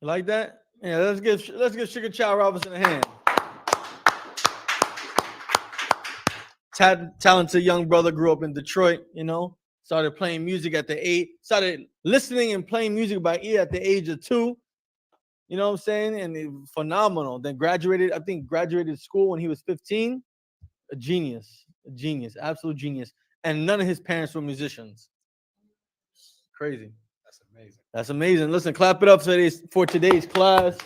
You like that? Yeah, let's give Sugar Child Robinson a hand. Talented young brother, grew up in Detroit, started playing music at started listening and playing music by ear at the age of 2. You know what I'm saying? And phenomenal. Then graduated school when he was 15. A genius, absolute genius. And none of his parents were musicians. Crazy. That's amazing. Listen, clap it up for today's class.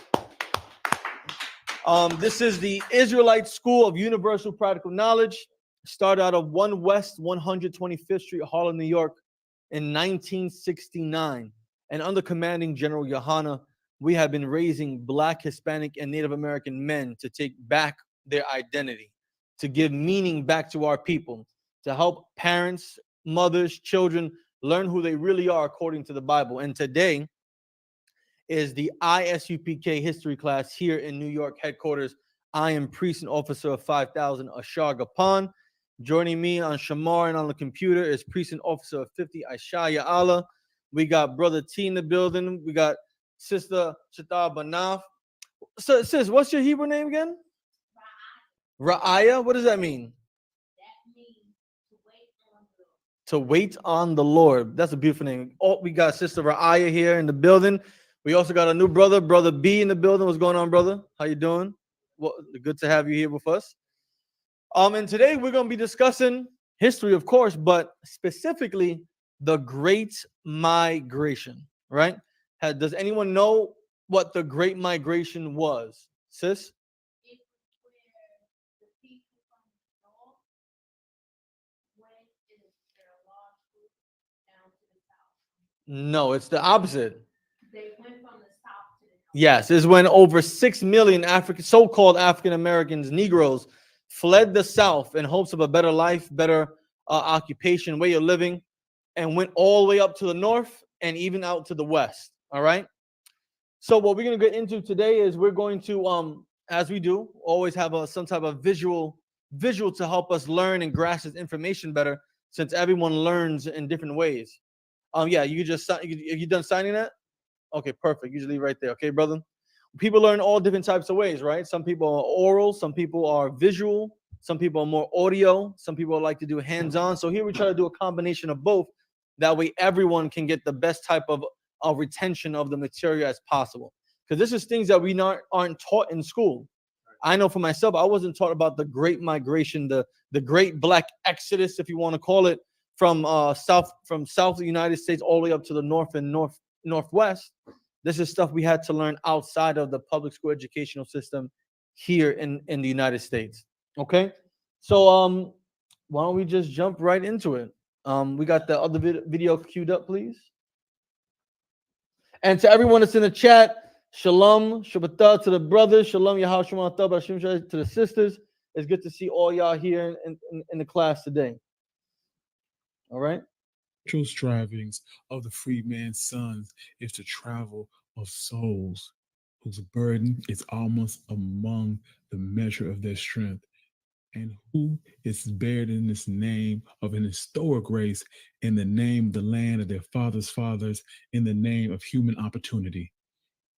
This is the Israelite School of Universal Practical Knowledge. Started out of 1 West 125th Street, Harlem, New York in 1969. And under commanding General Yohana, we have been raising Black, Hispanic, and Native American men to take back their identity, to give meaning back to our people, to help parents, mothers, children learn who they really are according to the Bible. And today is the ISUPK history class here in New York headquarters. I am Priest and Officer of 5000 Ashar Gapan. Joining me on Shamar and on the computer is Priest and Officer of 50 Aishaya Allah. We got Brother T in the building. We got Sister Shatar Banaf. So, sis, what's your Hebrew name again? Ra'aya. What does that mean? That means to wait on the Lord. To wait on the Lord. That's a beautiful name. Oh, we got Sister Ra'aya here in the building. We also got a new brother, Brother B, in the building. What's going on, brother? How you doing? Well, good to have you here with us. And today we're going to be discussing history, of course, but specifically the Great Migration, right? Does anyone know what the Great Migration was? Sis? It was where the people from the north went in their large group down to the south. No, it's the opposite. They went from the south to the north. Yes, is when over 6 million so-called African Americans, Negroes, fled the South in hopes of a better life, better occupation, way of living, and went all the way up to the north and even out to the west. All right. So what we're going to get into today is we're going to, as we do, always have some type of visual to help us learn and grasp this information better, since everyone learns in different ways. Yeah, you just you done signing that? Okay, perfect. Usually right there. Okay, brother. People learn all different types of ways, right? Some people are oral, some people are visual, some people are more audio, some people like to do hands-on. So here we try to do a combination of both. That way everyone can get the best type of retention of the material as possible. because this is things that we aren't taught in school. I know for myself, I wasn't taught about the Great Migration, the Great Black Exodus, if you want to call it, from south of the United States all the way up to the north and northwest. This is stuff we had to learn outside of the public school educational system here in the United States. Okay, so why don't we just jump right into it? We got the other video queued up, please. And to everyone that's in the chat, shalom, shabbatah to the brothers, shalom, Yahashua to the sisters. It's good to see all y'all here in the class today. All right. True strivings of the freedman's sons is the travel of souls, whose burden is almost among the measure of their strength, and who is buried in this name of an historic race, in the name of the land of their fathers' fathers, in the name of human opportunity.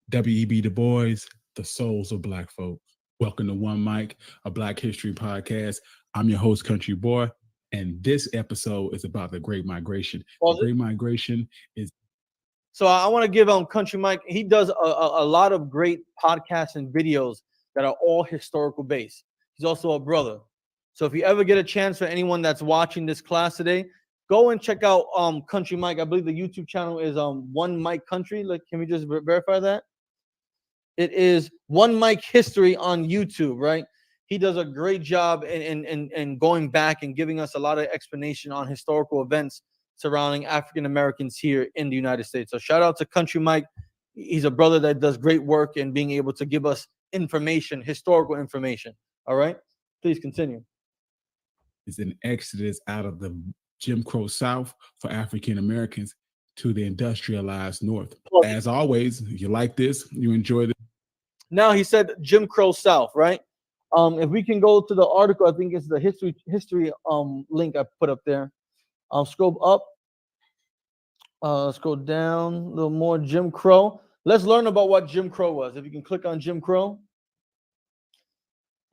W.E.B. Du Bois, the souls of Black folks. Welcome to One Mic, a Black History podcast. I'm your host, Country Boy, and this episode is about the Great Migration. Well, the Great Migration is... So I want to give Country Mike. He does a lot of great podcasts and videos that are all historical based. He's also a brother. So if you ever get a chance, for anyone that's watching this class today, go and check out Country Mike. I believe the YouTube channel is One Mic Country. Like, can we just verify that? It is One Mic History on YouTube, right? He does a great job in going back and giving us a lot of explanation on historical events surrounding African Americans here in the United States. So shout out to Country Mike. He's a brother that does great work in being able to give us information, historical information. All right, please continue. Is an exodus out of the Jim Crow South for African Americans to the industrialized North. As always, if you like this, you enjoy this. Now he said Jim Crow South, right? If we can go to the article, I think it's the history link I put up there. I'll scroll up. Scroll down a little more. Jim Crow. Let's learn about what Jim Crow was. If you can click on Jim Crow,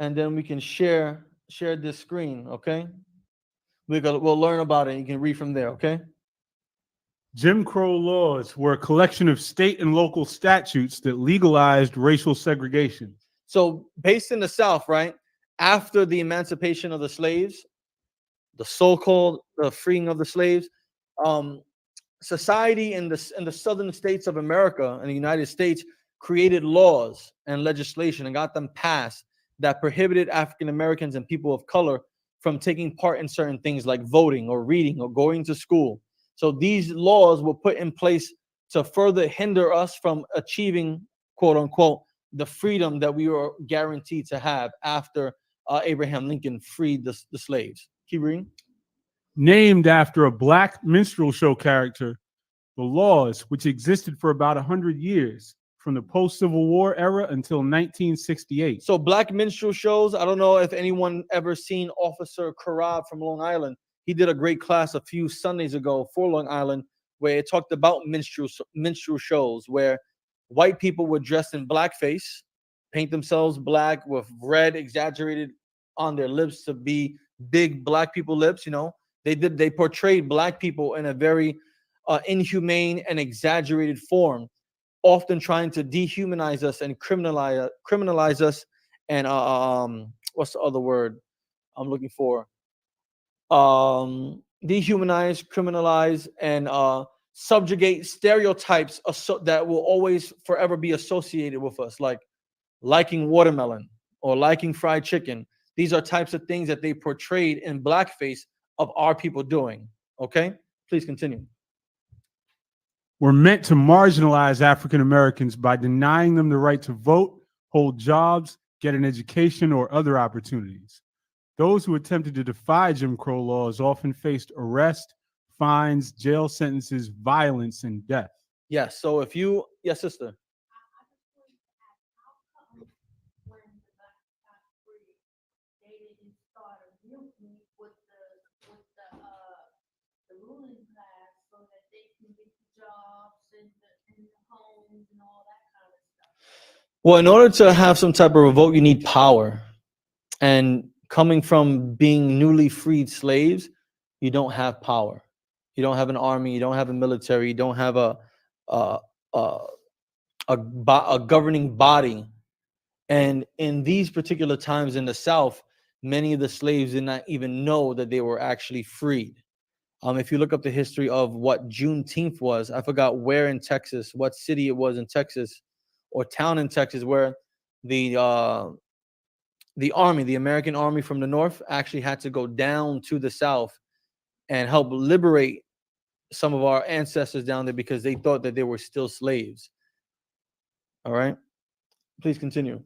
and then we can share this screen. Okay, we'll learn about it. You can read from there. Okay. Jim Crow laws were a collection of state and local statutes that legalized racial segregation. So based in the South, right, after the emancipation of the slaves, the so-called freeing of the slaves, society in the southern states of America and the United States created laws and legislation and got them passed that prohibited African Americans and people of color from taking part in certain things like voting or reading or going to school. So these laws were put in place to further hinder us from achieving, quote unquote, the freedom that we were guaranteed to have after Abraham Lincoln freed the slaves. Keep reading. Named after a Black minstrel show character, the laws, which existed for about 100 years, from the post-Civil War era until 1968. So Black minstrel shows, I don't know if anyone ever seen Officer Karab from Long Island. He did a great class a few Sundays ago for Long Island where it talked about minstrel shows where white people were dressed in blackface, paint themselves black with red exaggerated on their lips to be big Black people lips. You know, they portrayed Black people in a very inhumane and exaggerated form, often trying to dehumanize us and criminalize us. And what's the other word I'm looking for? Dehumanize, criminalize, and subjugate stereotypes that will always forever be associated with us, like liking watermelon or liking fried chicken. These are types of things that they portrayed in blackface of our people doing. Okay, please continue. Were meant to marginalize African Americans by denying them the right to vote, hold jobs, get an education, or other opportunities. Those who attempted to defy Jim Crow laws often faced arrest, fines, jail sentences, violence, and death. Yes. So if you, yes, sister. When the Black got free, they didn't start a mutiny with the ruling class so that they can get the jobs and the homes and all that kind of stuff. Well, in order to have some type of revolt, you need power. And coming from being newly freed slaves, you don't have power. You don't have an army. You don't have a military. You don't have a a governing body. And in these particular times in the South, many of the slaves did not even know that they were actually freed. If you look up the history of what Juneteenth was, I forgot where in Texas, what city it was in Texas, or town in Texas, where the army, the American army from the North, actually had to go down to the South and help liberate some of our ancestors down there because they thought that they were still slaves. All right, please continue.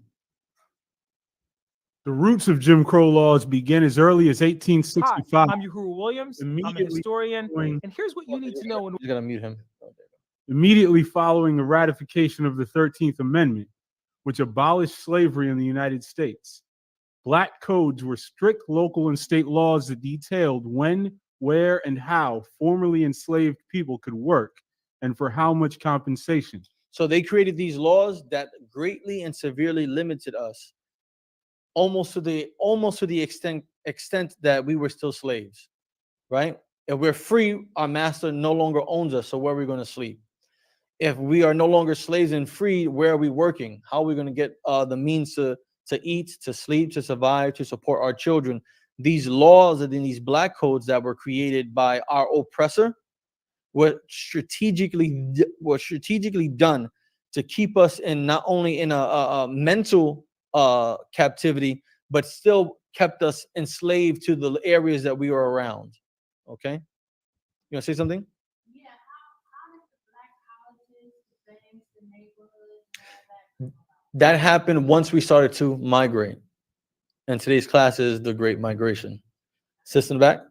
The roots of Jim Crow laws begin as early as Hi, 1865. I'm Uhuru Williams. I'm a Immediately historian, following- and here's what you need to know in You gotta mute him. Immediately following the ratification of the 13th Amendment, which abolished slavery in the United States, Black codes were strict local and state laws that detailed when, where, and how formerly enslaved people could work and for how much compensation. So they created these laws that greatly and severely limited us, almost to the extent that we were still slaves, right? If we're free, our master no longer owns us. So where are we going to sleep? If we are no longer slaves and free, where are we working? How are we going to get the means to eat, to sleep, to survive, to support our children? These laws and these black codes that were created by our oppressor were strategically done to keep us in not only in a mental captivity, but still kept us enslaved to the areas that we were around. Okay, you want to say something? Yeah, how did the black houses, the banks, the neighborhoods, and all that? That happened once we started to migrate. And today's class is the Great Migration. System back?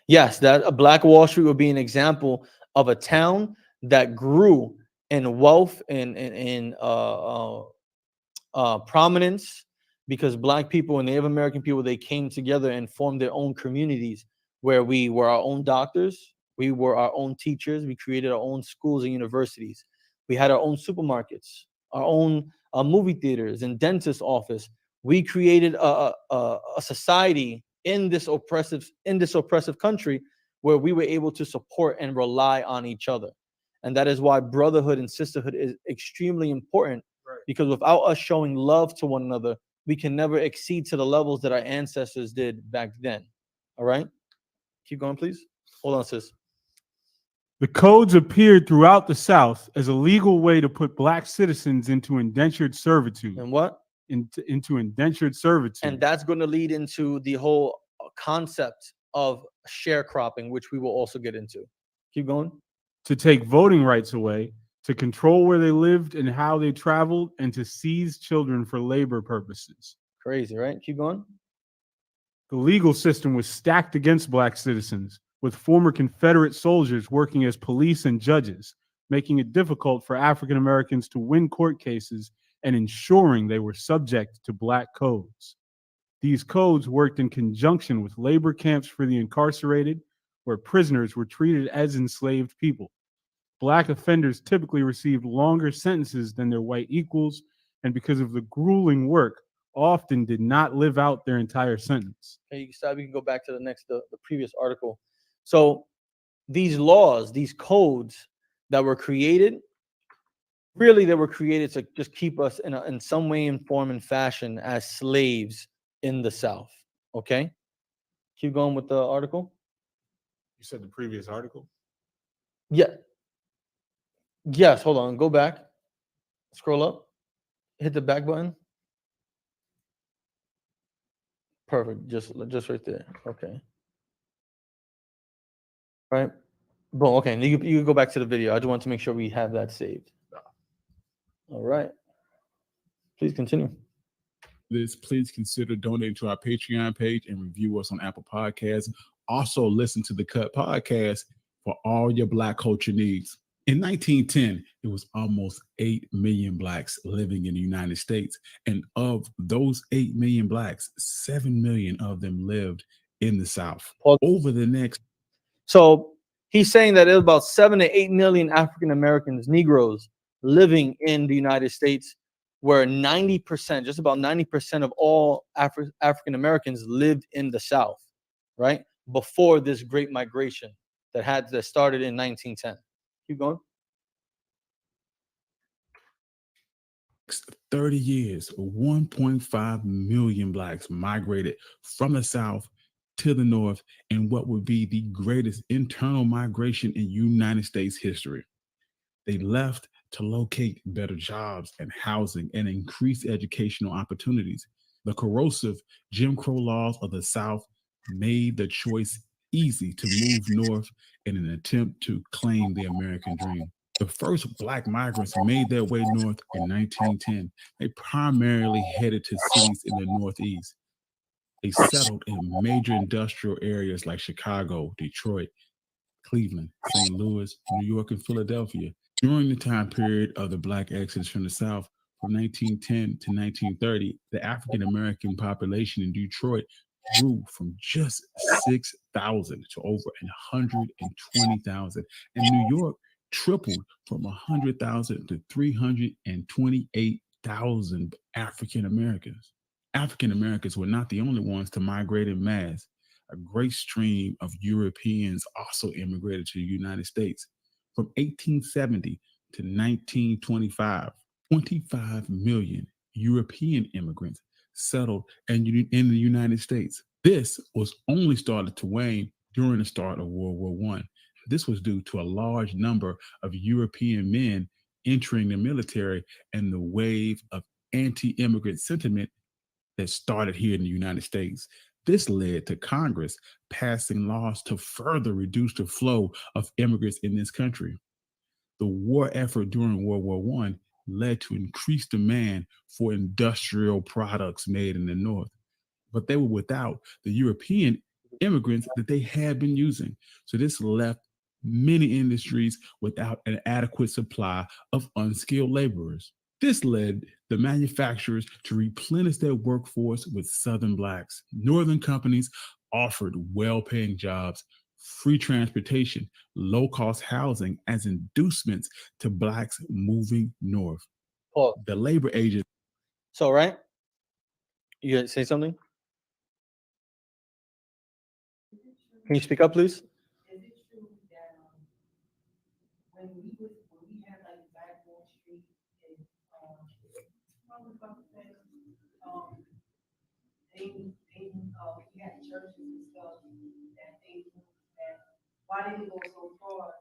Yes, that a Black Wall Street would be an example of a town that grew in wealth and in prominence because Black people and Native American people, they came together and formed their own communities where we were our own doctors, we were our own teachers, we created our own schools and universities, we had our own supermarkets, our own movie theaters and dentist office. We created a society in this oppressive country where we were able to support and rely on each other. And that is why brotherhood and sisterhood is extremely important, because without us showing love to one another, we can never exceed to the levels that our ancestors did back then. All right? Keep going, please. Hold on, sis. The codes appeared throughout the South as a legal way to put Black citizens into indentured servitude. And what? Into indentured servitude. And that's going to lead into the whole concept of sharecropping, which we will also get into. Keep going. To take voting rights away, to control where they lived and how they traveled, and to seize children for labor purposes. Crazy, right? Keep going. The legal system was stacked against Black citizens, with former Confederate soldiers working as police and judges, making it difficult for African Americans to win court cases and ensuring they were subject to Black codes. These codes worked in conjunction with labor camps for the incarcerated, where prisoners were treated as enslaved people. Black offenders typically received longer sentences than their white equals, and because of the grueling work, often did not live out their entire sentence. Okay, you can stop. You can go back to the previous article. So these laws, these codes that were created, really they were created to just keep us in some way, in form, and fashion as slaves in the South. Okay, keep going with the article. You said the previous article? Yeah. Yes. Hold on. Go back. Scroll up. Hit the back button. Perfect. Just right there. Okay. Right. Boom. Okay. You can go back to the video. I just want to make sure we have that saved. All right. Please continue. Please consider donating to our Patreon page and review us on Apple Podcasts. Also, listen to the Cut Podcast for all your Black culture needs. In 1910, it was almost 8 million Blacks living in the United States. And of those 8 million Blacks, 7 million of them lived in the South. Over the next. So he's saying that there's about 7 to 8 million African Americans, Negroes, living in the United States, where 90%, just about 90% of all African Americans lived in the South, right? Before this great migration that started in 1910. Keep going. 30 years, 1.5 million blacks migrated from the South to the North in what would be the greatest internal migration in United States history. They left to locate better jobs and housing and increase educational opportunities. The corrosive Jim Crow laws of the South made the choice easy to move north in an attempt to claim the American dream. The first black migrants made their way north in 1910. They primarily headed to cities in the Northeast. They settled in major industrial areas like Chicago, Detroit, Cleveland, St. Louis, New York, and Philadelphia. During the time period of the Black exodus from the South, from 1910 to 1930, the African American population in Detroit grew from just 6,000 to over 120,000. And New York tripled from 100,000 to 328,000 African Americans. African Americans were not the only ones to migrate in mass. A great stream of Europeans also immigrated to the United States. From 1870 to 1925, 25 million European immigrants settled in the United States. This was only started to wane during the start of World War I. This was due to a large number of European men entering the military and the wave of anti-immigrant sentiment that started here in the United States. This led to Congress passing laws to further reduce the flow of immigrants in this country. The war effort during World War I led to increased demand for industrial products made in the North, but they were without the European immigrants that they had been using. So this left many industries without an adequate supply of unskilled laborers. This led the manufacturers to replenish their workforce with Southern blacks. Northern companies offered well-paying jobs, free transportation, low-cost housing as inducements to blacks moving north. Paul. The labor agents. So, right? You gonna say something? Can you speak up, please? Is it true that when we had like Black Wall Street and what was about to say, we had churches and stuff that why did it go so far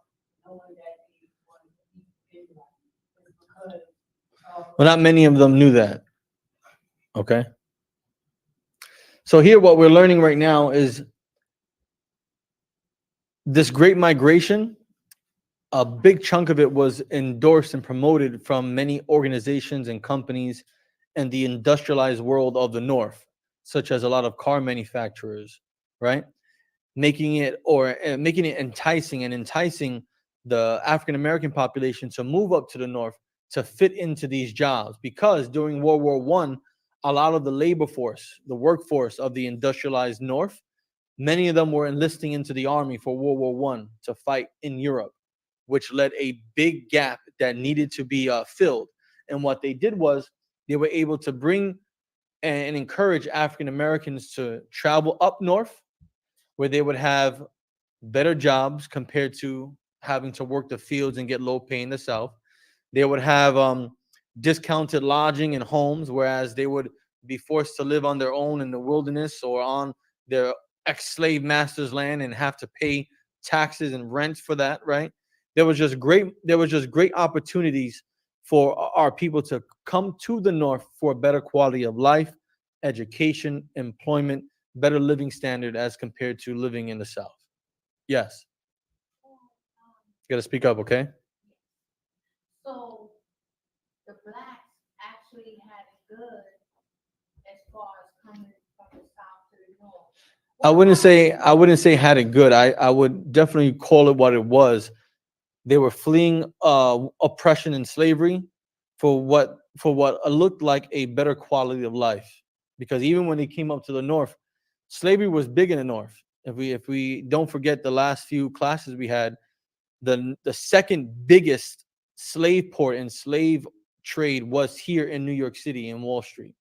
knowing that they wanted to be Israelites? It's because Well, not many of them knew that. Okay. So here, what we're learning right now is this great migration. A big chunk of it was endorsed and promoted from many organizations and companies in the industrialized world of the North, such as a lot of car manufacturers, right? Making it enticing the African American population to move up to the North to fit into these jobs, because during World War I, a lot of the labor force, the workforce of the industrialized North, many of them were enlisting into the army for World War I to fight in Europe, which led a big gap that needed to be filled. And what they did was they were able to bring and encourage African Americans to travel up north, where they would have better jobs compared to having to work the fields and get low pay in the South. They would have discounted lodging and homes, whereas they would be forced to live on their own in the wilderness or on their ex-slave master's land and have to pay taxes and rent for that, right? There was just great opportunities for our people to come to the North for a better quality of life, education, employment, better living standard as compared to living in the South. Yes. You got to speak up, okay? so the blacks actually had it good as far as coming from the south to the north. I wouldn't say had it good. I would definitely call it what it was. They were fleeing oppression and slavery for what looked like a better quality of life. Because even when they came up to the North, slavery was big in the North. If we don't forget the last few classes we had, the second biggest slave port and slave trade was here in New York City in Wall Street,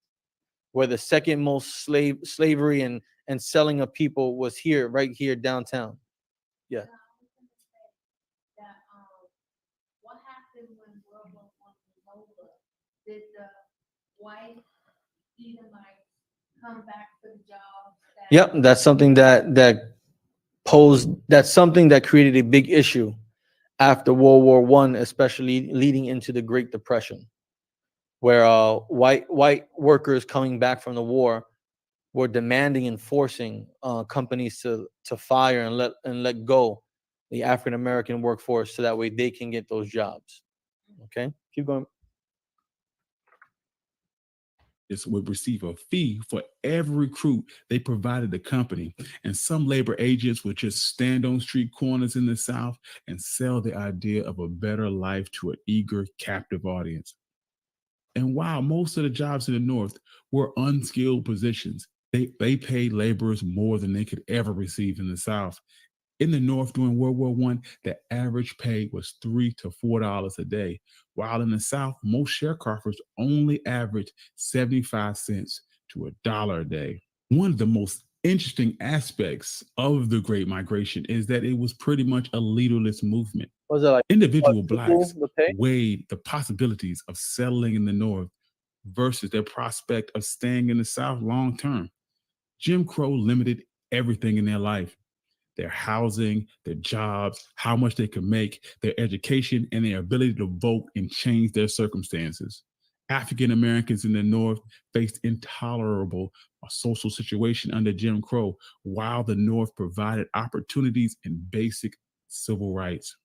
where the second most slavery and selling of people was here, right here downtown. Yeah. Now, I was gonna say that what happened when World War I was over? Did the white Edomites come back to the jobs that. Yep, that's something that's something that created a big issue after World War One, especially leading into the Great Depression, where white workers coming back from the war were demanding and forcing companies to fire and let go the African American workforce so that way they can get those jobs. Okay, keep going. Would receive a fee for every recruit they provided the company. And some labor agents would just stand on street corners in the South and sell the idea of a better life to an eager, captive audience. And while most of the jobs in the North were unskilled positions, they paid laborers more than they could ever receive in the South. In the North during World War I, the average pay was $3 to $4 a day, while in the South, most sharecroppers only averaged 75 cents to $1 a day. One of the most interesting aspects of the Great Migration is that it was pretty much a leaderless movement. Was it like Individual triple blacks the pay? weighed the possibilities of settling in the North versus their prospect of staying in the South long term. Jim Crow limited everything in their life: their housing, their jobs, how much they could make, their education, and their ability to vote and change their circumstances. African Americans in the North faced intolerable social situation under Jim Crow, while the North provided opportunities and basic civil rights.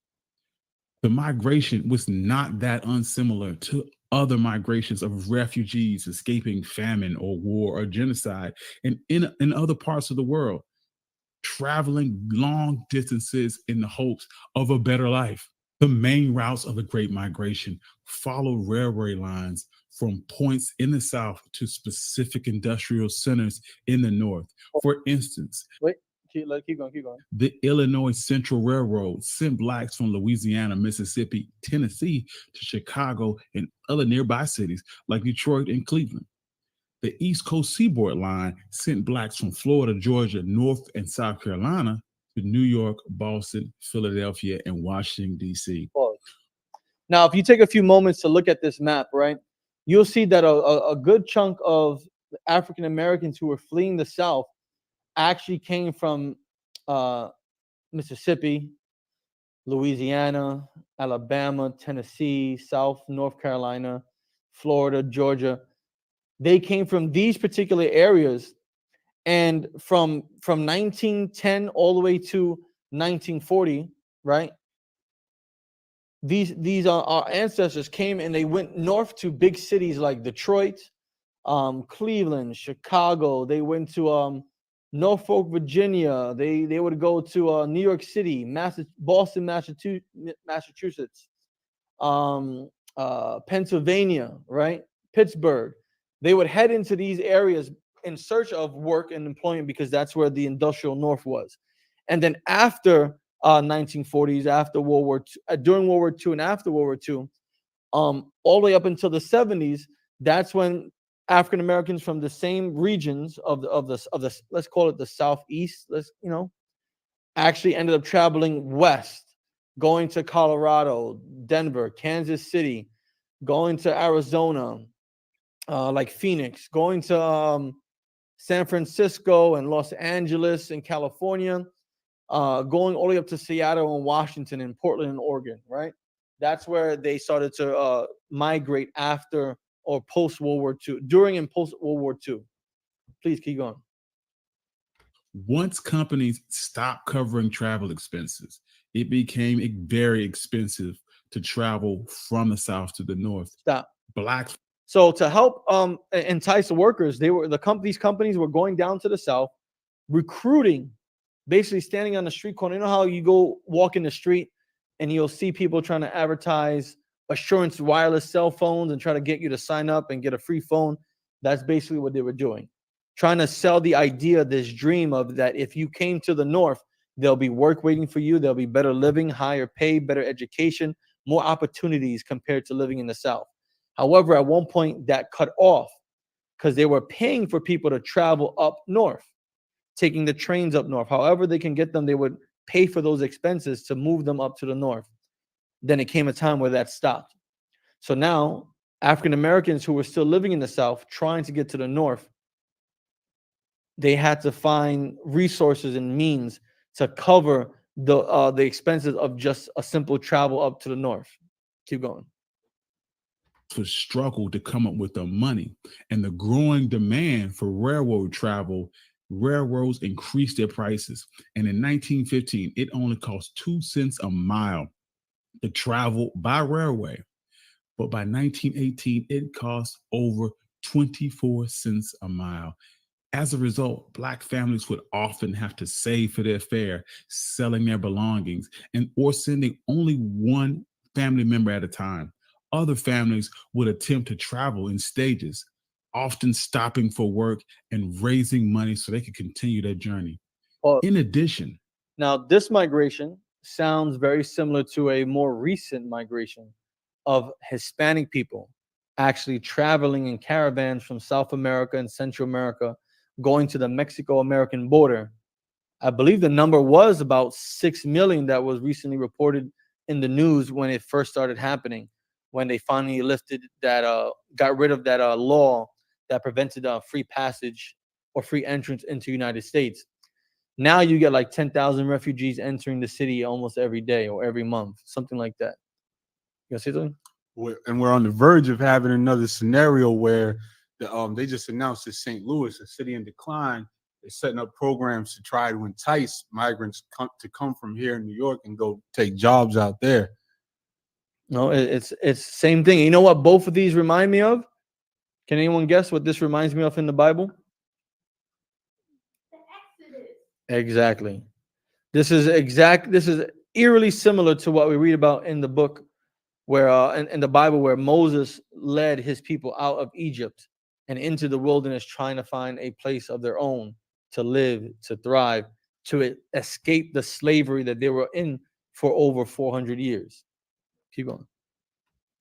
The migration was not that unsimilar to other migrations of refugees escaping famine or war or genocide in other parts of the world, traveling long distances in the hopes of a better life. The main routes of the Great Migration followed railway lines from points in the South to specific industrial centers in the North. For instance, Wait, keep going, keep going. the Illinois Central Railroad sent blacks from Louisiana, Mississippi, Tennessee to Chicago and other nearby cities like Detroit and Cleveland. The East Coast Seaboard Line sent blacks from Florida, Georgia, North and South Carolina to New York, Boston, Philadelphia, and Washington, D.C. Pause. Now, if you take a few moments to look at this map, right, you'll see that a good chunk of African Americans who were fleeing the South actually came from Mississippi, Louisiana, Alabama, Tennessee, South, North Carolina, Florida, Georgia. They came from these particular areas, and from 1910 all the way to 1940, right? These are our ancestors came and they went north to big cities like Detroit, Cleveland, Chicago. They went to Norfolk, Virginia. They would go to New York City, Boston, Massachusetts, Pennsylvania, right? Pittsburgh. They would head into these areas in search of work and employment because that's where the industrial North was. And then after 1940s, after World War II, during World War II and after World War II, all the way up until the 70s, that's when African Americans from the same regions of the let's call it the Southeast, actually ended up traveling west, going to Colorado, Denver, Kansas City, going to Arizona, like Phoenix, going to San Francisco and Los Angeles and California, going all the way up to Seattle and Washington and Portland and Oregon, right? That's where they started to migrate after or post World War II, during and post World War II. Please keep going. Once companies stopped covering travel expenses, it became very expensive to travel from the South to the North. Stop. Blacks. So to help entice the workers, these companies were going down to the South, recruiting, basically standing on the street corner. You know how you go walk in the street and you'll see people trying to advertise Assurance wireless cell phones and try to get you to sign up and get a free phone? That's basically what they were doing, trying to sell the idea, this dream of that if you came to the North, there'll be work waiting for you, there'll be better living, higher pay, better education, more opportunities compared to living in the South. However, at one point that cut off because they were paying for people to travel up north, taking the trains up north. However they can get them, they would pay for those expenses to move them up to the North. Then it came a time where that stopped. So now African Americans who were still living in the South trying to get to the North, they had to find resources and means to cover the expenses of just a simple travel up to the North. Keep going. For struggle to come up with the money and the growing demand for railroad travel, railroads increased their prices. And in 1915, it only cost 2 cents a mile to travel by railway. But by 1918, it cost over 24 cents a mile. As a result, Black families would often have to save for their fare, selling their belongings, or sending only one family member at a time. Other families would attempt to travel in stages, often stopping for work and raising money so they could continue their journey. Well, In addition, now this migration sounds very similar to a more recent migration of Hispanic people actually traveling in caravans from South America and Central America, going to the Mexico-American border. I believe the number was about 6 million that was recently reported in the news when it first started happening, when they finally lifted that, got rid of that law that prevented free passage or free entrance into the United States. Now you get like 10,000 refugees entering the city almost every day or every month, something like that. You gonna say something? And we're on the verge of having another scenario where they just announced that St. Louis, a city in decline, is setting up programs to try to entice migrants to come from here in New York and go take jobs out there. No, it's same thing. You know what both of these remind me of? Can anyone guess what this reminds me of in the Bible? The Exodus. Exactly. This is eerily similar to what we read about in the book where in the Bible where Moses led his people out of Egypt and into the wilderness trying to find a place of their own to live, to thrive, to escape the slavery that they were in for over 400 years. Keep going.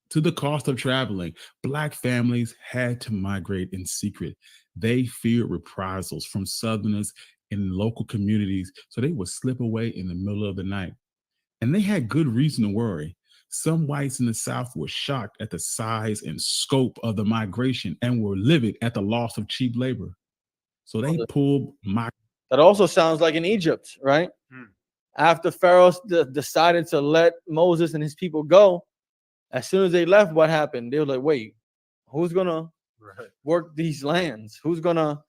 to the cost of traveling, Black families had to migrate in secret. They feared reprisals from Southerners in local communities, so they would slip away in the middle of the night. And they had good reason to worry. Some whites in the South were shocked at the size and scope of the migration and were livid at the loss of cheap labor. So they pulled That also sounds like in Egypt, right? After Pharaoh decided to let Moses and his people go, as soon as they left, what happened? They were like, wait, who's gonna work these lands? Who's gonna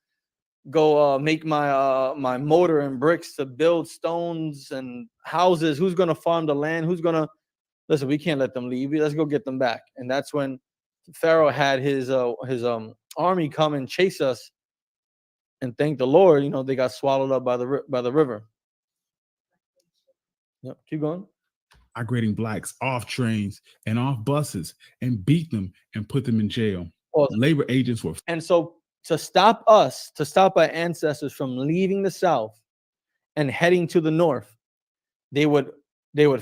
go make my mortar and bricks to build stones and houses? Who's gonna farm the land? Who's gonna listen? We can't let them leave. Let's go get them back. And that's when Pharaoh had his army come and chase us. And thank the Lord, they got swallowed up by the river. Yep, keep going. migrating Blacks off trains and off buses and beat them and put them in jail. Labor agents were. And so to stop our ancestors from leaving the South and heading to the North, they would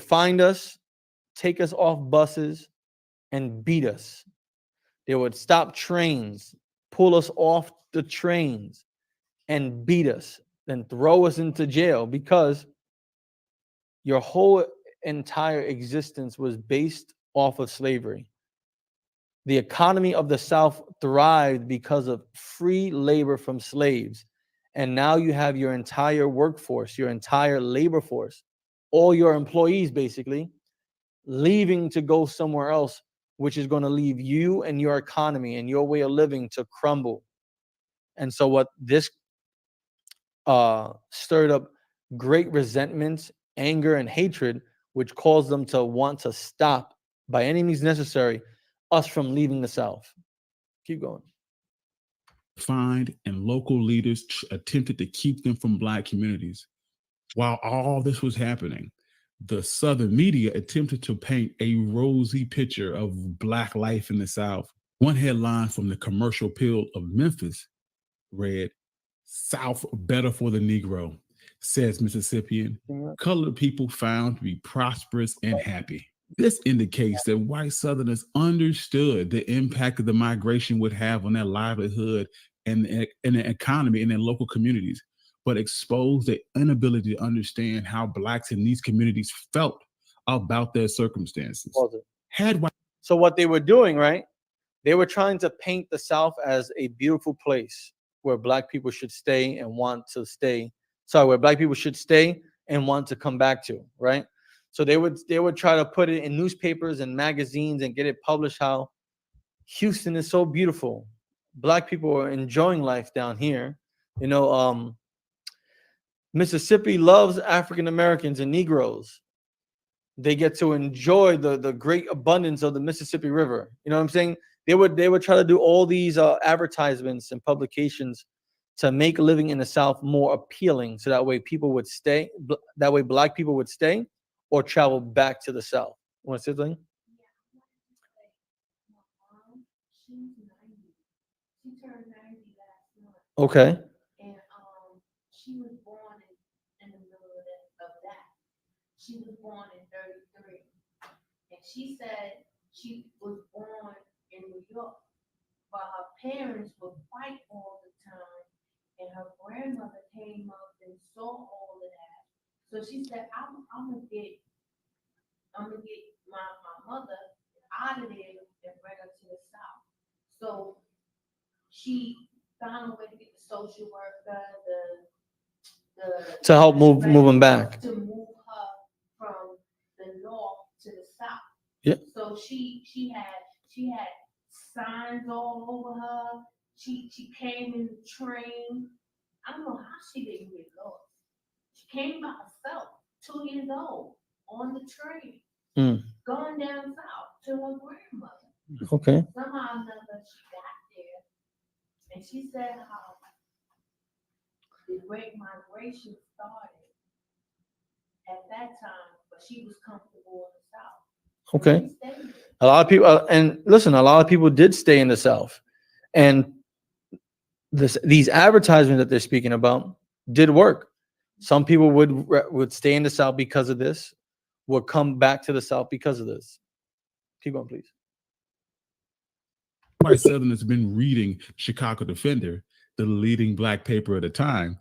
find us, take us off buses, and beat us. They would stop trains, pull us off the trains, and beat us, then throw us into jail because your whole entire existence was based off of slavery. The economy of the South thrived because of free labor from slaves. And now you have your entire workforce, your entire labor force, all your employees basically leaving to go somewhere else, which is going to leave you and your economy and your way of living to crumble. And so what this stirred up great resentment, anger, and hatred, which caused them to want to stop by any means necessary us from leaving the South. Keep going. Fined and local leaders attempted to keep them from Black communities. While all this was happening, the Southern media attempted to paint a rosy picture of Black life in the South. One headline from the Commercial Appeal of Memphis read, "South better for the Negro," says Mississippian. Colored people found to be prosperous and happy. This indicates that white Southerners understood the impact of the migration would have on their livelihood and the economy in their local communities, but exposed their inability to understand how Blacks in these communities felt about their circumstances. So what they were doing, right? They were trying to paint the South as a beautiful place where black people should stay and want to stay. Sorry, where black people should stay and want to come back to, right? So they would try to put it in newspapers and magazines and get it published how Houston is so beautiful. Black people are enjoying life down here. You know, Mississippi loves African Americans and Negroes. They get to enjoy the great abundance of the Mississippi River. You know what I'm saying? They would try to do all these advertisements and publications to make living in the South more appealing, so that way people would stay. That way, black people would stay or travel back to the South. You want to say something? My mom, she's 90. She turned 90 last month. Okay. And she was born in the middle of that. She was born in 33. And she said she was born in New York, but her parents would fight all the time. And her grandmother came up and saw all of that. So she said, I'm gonna get my mother out of there and bring her to the South. So she found a way to get the social worker, the To help move them back. to move her from the north to the south. Yeah. So she had signs all over her. She came in the train. I don't know how she didn't get lost. She came by herself, 2 years old, on the train, going down south to her grandmother. Okay. Somehow or another she got there, and she said how the Great Migration started at that time, but she was comfortable in the South. Okay. She stayed there. A lot of people, and listen, a lot of people did stay in the South, and these advertisements that they're speaking about did work. Some people would stay in the South because of this, would come back to the South because of this. Keep going, please. White Southerners have been reading Chicago Defender, the leading black paper at the time,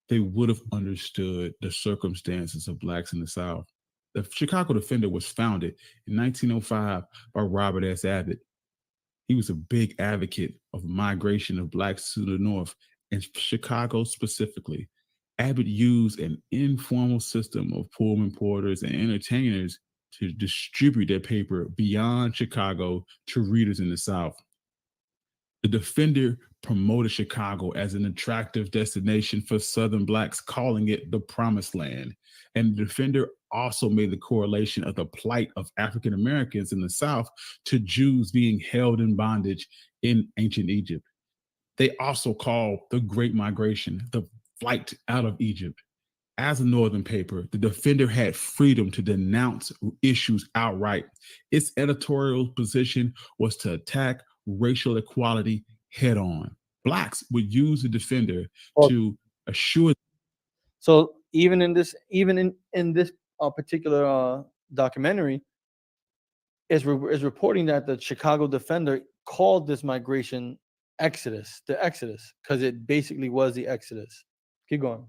they would have understood the circumstances of blacks in the South. The Chicago Defender was founded in 1905 by Robert S. Abbott. He was a big advocate of migration of blacks to the North, and Chicago specifically. Abbott used an informal system of Pullman porters and entertainers to distribute their paper beyond Chicago to readers in the South. The Defender promoted Chicago as an attractive destination for Southern blacks, calling it the Promised Land. And the Defender also made the correlation of the plight of African Americans in the South to Jews being held in bondage in ancient Egypt. They also called the Great Migration the flight out of Egypt. As a Northern paper, the Defender had freedom to denounce issues outright. Its editorial position was to attack racial equality head on. Blacks would use the Defender to assure. So even in this particular documentary, is reporting that the Chicago Defender called this migration the Exodus, because it basically was the Exodus. Keep going.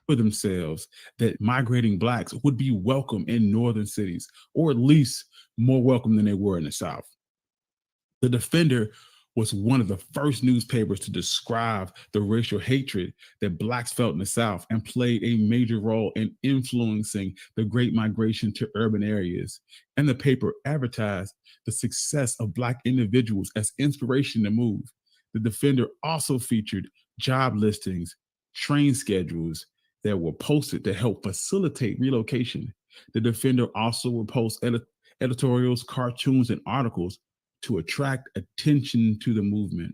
For themselves that migrating blacks would be welcome in northern cities, or at least more welcome than they were in the South. The Defender was one of the first newspapers to describe the racial hatred that blacks felt in the South and played a major role in influencing the Great Migration to urban areas. And the paper advertised the success of black individuals as inspiration to move. The Defender also featured job listings, train schedules that were posted to help facilitate relocation. The Defender also would post editorials, cartoons, and articles to attract attention to the movement.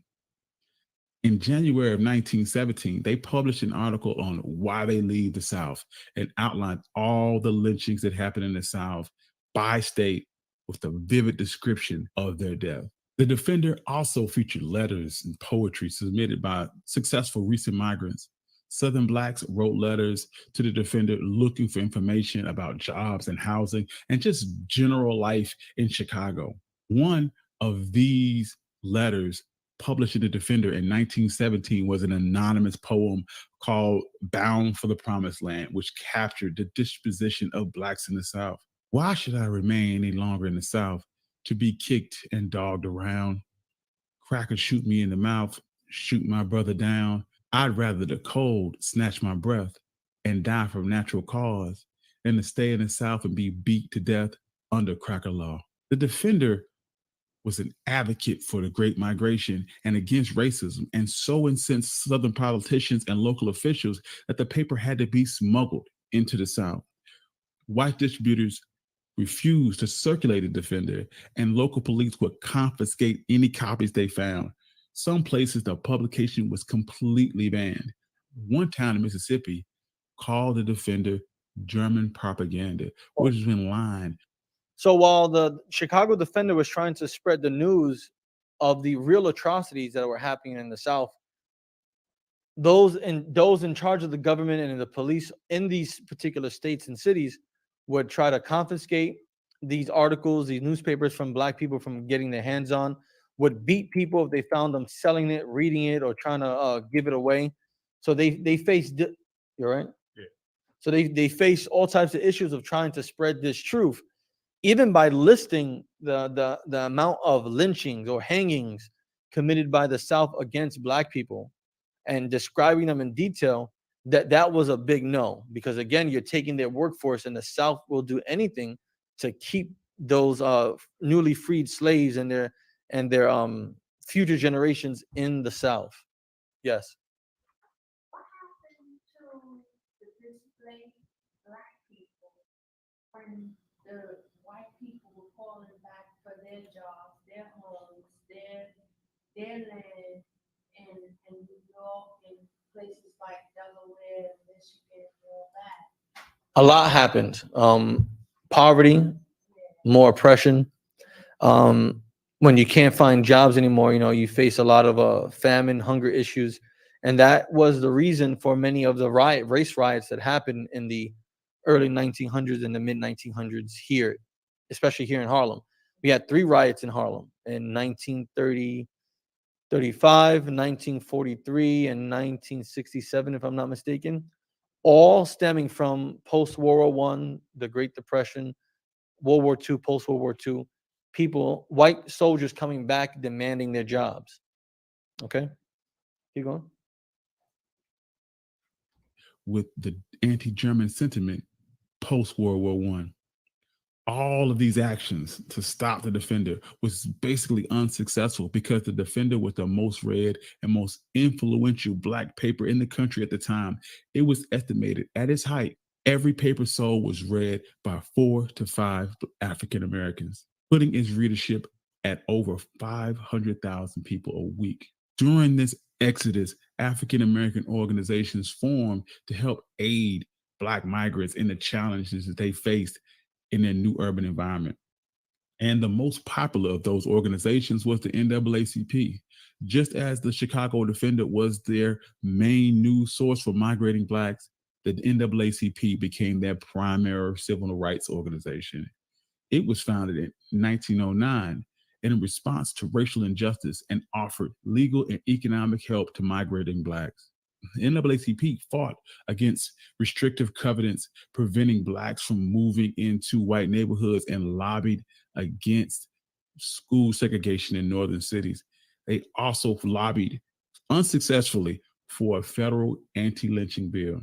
In January of 1917, they published an article on why they leave the South and outlined all the lynchings that happened in the South by state with a vivid description of their death. The Defender also featured letters and poetry submitted by successful recent migrants. Southern blacks wrote letters to the Defender looking for information about jobs and housing and just general life in Chicago. One of these letters published in the Defender in 1917 was an anonymous poem called Bound for the Promised Land, which captured the disposition of blacks in the South. Why should I remain any longer in the South? to be kicked and dogged around. Crackers shoot me in the mouth, shoot my brother down. I'd rather the cold snatch my breath and die from natural cause than to stay in the South and be beat to death under cracker law. The defender was an advocate for the Great Migration and against racism, and so incensed Southern politicians and local officials that the paper had to be smuggled into the South. White distributors refused to circulate the Defender, and local police would confiscate any copies they found. Some places the publication was completely banned. One town in Mississippi called the Defender German propaganda, which was in line. So while the Chicago Defender was trying to spread the news of the real atrocities that were happening in the South, those in charge of the government and the police in these particular states and cities would try to confiscate these articles, these newspapers from Black people from getting their hands on, would beat people if they found them selling it, reading it, or trying to give it away. So they faced, you're right? Yeah. So they face all types of issues of trying to spread this truth, even by listing the amount of lynchings or hangings committed by the South against Black people and describing them in detail. That was a big no, because again, you're taking their workforce, and the South will do anything to keep those newly freed slaves and their future generations in the South. Yes. What happened to the displaced Black people when the white people were calling back for their jobs, their homes, their land in New York and places like Delaware, Michigan, and all that? A lot happened. Poverty, more oppression. When you can't find jobs anymore, you face a lot of famine, hunger issues, and that was the reason for many of the race riots that happened in the early 1900s and the mid 1900s here, especially here in Harlem. We had 3 riots in Harlem in 1930, 35, 1943, and 1967, if I'm not mistaken, all stemming from post-World War I, the Great Depression, World War II, post-World War II, people, white soldiers coming back demanding their jobs. Okay, keep going. With the anti-German sentiment post-World War I. All of these actions to stop the Defender was basically unsuccessful because the Defender was the most read and most influential Black paper in the country at the time. It was estimated at its height, every paper sold was read by 4 to 5 African Americans, putting its readership at over 500,000 people a week. During this exodus, African American organizations formed to help aid Black migrants in the challenges that they faced in their new urban environment. And the most popular of those organizations was the NAACP. Just as the Chicago Defender was their main news source for migrating Blacks, the NAACP became their primary civil rights organization. It was founded in 1909 in response to racial injustice and offered legal and economic help to migrating Blacks. The NAACP fought against restrictive covenants preventing Blacks from moving into white neighborhoods and lobbied against school segregation in northern cities. They also lobbied unsuccessfully for a federal anti-lynching bill.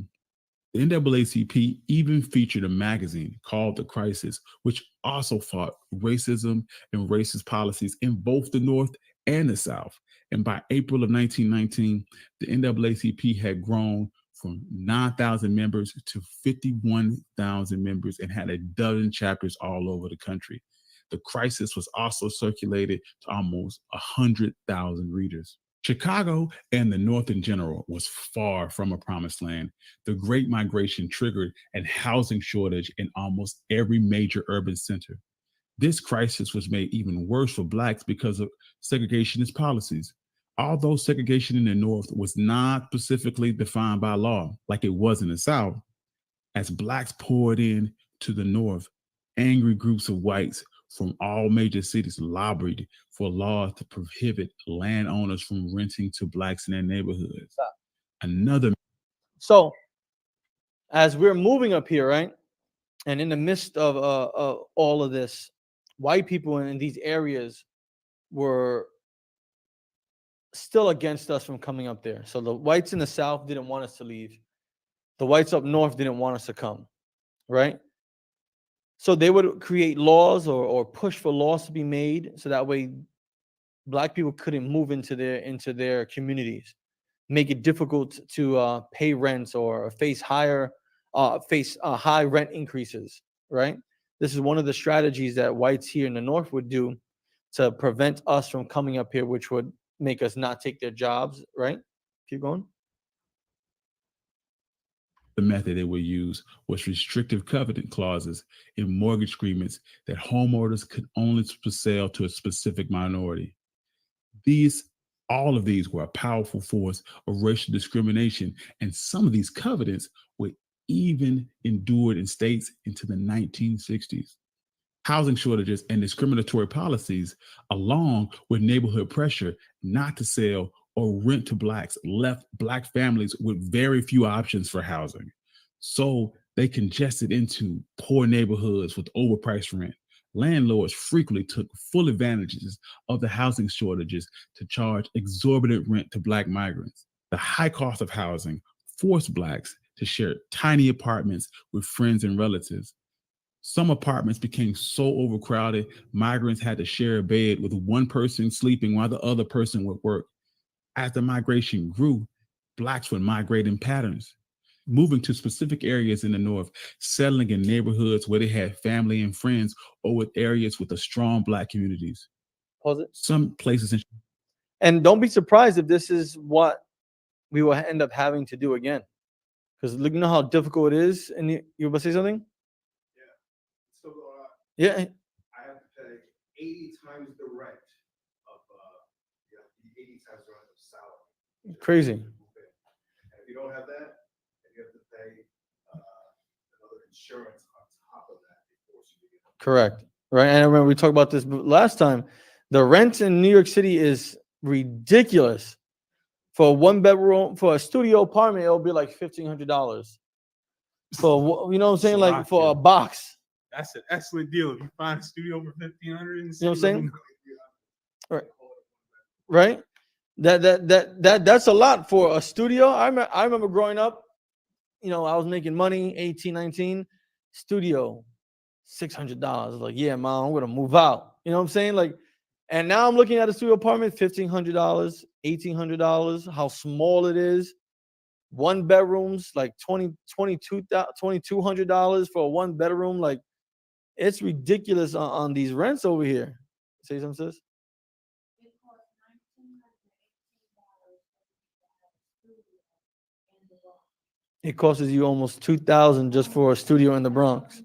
The NAACP even featured a magazine called The Crisis, which also fought racism and racist policies in both the North and the South. And by April of 1919, the NAACP had grown from 9,000 members to 51,000 members and had a dozen chapters all over the country. The Crisis was also circulated to almost 100,000 readers. Chicago and the North in general was far from a promised land. The Great Migration triggered a housing shortage in almost every major urban center. This crisis was made even worse for Blacks because of segregationist policies. Although segregation in the North was not specifically defined by law like it was in the South, as Blacks poured in to the North, angry groups of whites from all major cities lobbied for laws to prohibit landowners from renting to Blacks in their neighborhoods. Another. So, as we're moving up here, right, and in the midst of all of this, white people in these areas were still against us from coming up there. So the whites in the South didn't want us to leave. The whites up north didn't want us to come, right? So they would create laws or push for laws to be made so that way black people couldn't move into their communities, make it difficult to pay rents or face high rent increases, right? This is one of the strategies that whites here in the north would do to prevent us from coming up here, which would make us not take their jobs, right? Keep going. The method they would use was restrictive covenant clauses in mortgage agreements that homeowners could only sell to a specific minority. All of these were a powerful force of racial discrimination, and some of these covenants were even endured in states into the 1960s. Housing shortages and discriminatory policies, along with neighborhood pressure not to sell or rent to blacks, left black families with very few options for housing. So they congested into poor neighborhoods with overpriced rent. Landlords frequently took full advantages of the housing shortages to charge exorbitant rent to black migrants. The high cost of housing forced blacks to share tiny apartments with friends and relatives. Some apartments became so overcrowded, migrants had to share a bed with one person sleeping while the other person would work. As the migration grew, blacks would migrate in patterns, moving to specific areas in the north, settling in neighborhoods where they had family and friends, or with areas with a strong black communities. Pause it. Some places in And don't be surprised if this is what we will end up having to do again. Because look, you know how difficult it is. And you about to say something? So Yeah. I have to pay 80 times the rent of 80 times the rent of salary. Crazy. And if you don't have that, then you have to pay another insurance on top of that. Correct. Right. And I remember we talked about this last time. The rent in New York City is ridiculous. For a one bedroom, for a studio apartment, it'll be like $1,500. For, you know what I'm saying? It's a Like lot, for yeah. a box. That's an excellent deal. If you find a studio for $1,500, You know what I'm saying? Right. Right? That's a lot for a studio. I remember growing up, you know, I was making money, 18, 19, studio, $600. Like, yeah, mom, I'm gonna move out. You know what I'm saying? Like, and now I'm looking at a studio apartment, $1,500, $1,800, how small it is. One bedrooms, like $2,200 for a one bedroom. Like, it's ridiculous on these rents over here. Say something, sis? It costs $1,918 for you to have a studio in the Bronx. It costs you almost $2,000 just for a studio in the Bronx.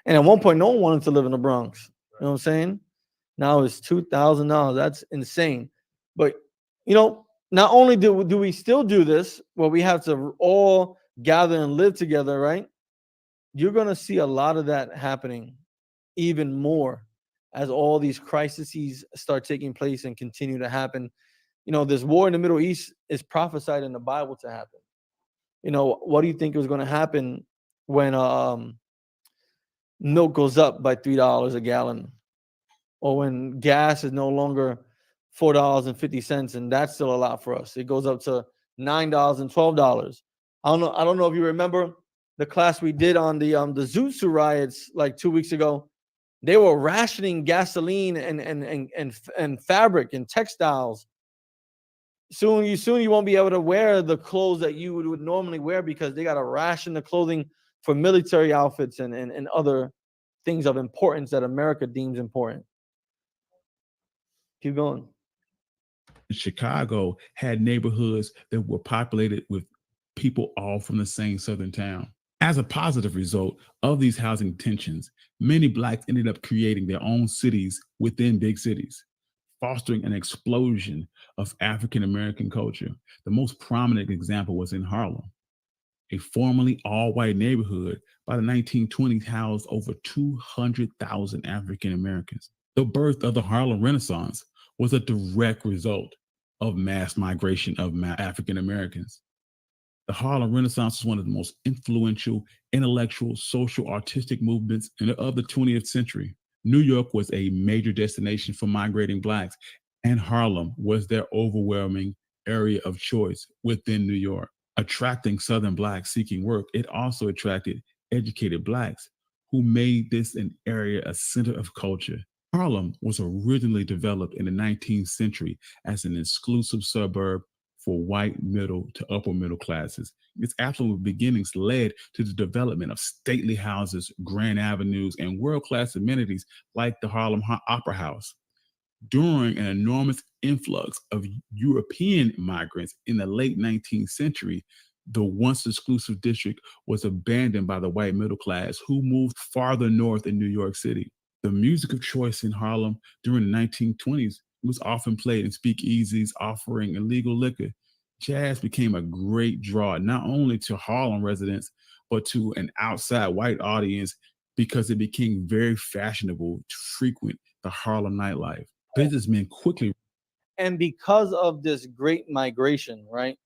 And at one point, no one wanted to live in the Bronx. You know what I'm saying? Now it's $2,000. That's insane. But, you know, not only do we still do this, where we have to all gather and live together, right? You're going to see a lot of that happening even more as all these crises start taking place and continue to happen. You know, this war in the Middle East is prophesied in the Bible to happen. You know, what do you think was going to happen when milk goes up by $3 a gallon, or when gas is no longer $4.50, and that's still a lot for us? It goes up to $9 and $12. I don't know if you remember the class we did on the Zootsu riots like 2 weeks ago. They were rationing gasoline and fabric and textiles. Soon you won't be able to wear the clothes that you would normally wear because they got to ration the clothing for military outfits and other things of importance that America deems important. Keep going. Chicago had neighborhoods that were populated with people all from the same southern town. As a positive result of these housing tensions, many blacks ended up creating their own cities within big cities, fostering an explosion of African American culture. The most prominent example was in Harlem. A formerly all-white neighborhood by the 1920s housed over 200,000 African Americans. The birth of the Harlem Renaissance was a direct result of mass migration of African Americans. The Harlem Renaissance was one of the most influential intellectual, social, artistic movements of the 20th century. New York was a major destination for migrating blacks, and Harlem was their overwhelming area of choice within New York. Attracting Southern blacks seeking work, it also attracted educated blacks who made this an area a center of culture. Harlem was originally developed in the 19th century as an exclusive suburb for white middle to upper middle classes. Its affluent beginnings led to the development of stately houses, grand avenues, and world-class amenities like the Harlem Opera House. During an enormous influx of European migrants in the late 19th century, the once exclusive district was abandoned by the white middle class who moved farther north in New York City. The music of choice in Harlem during the 1920s was often played in speakeasies offering illegal liquor. Jazz became a great draw not only to Harlem residents, but to an outside white audience because it became very fashionable to frequent the Harlem nightlife. Businessmen quickly. And because of this great migration, right,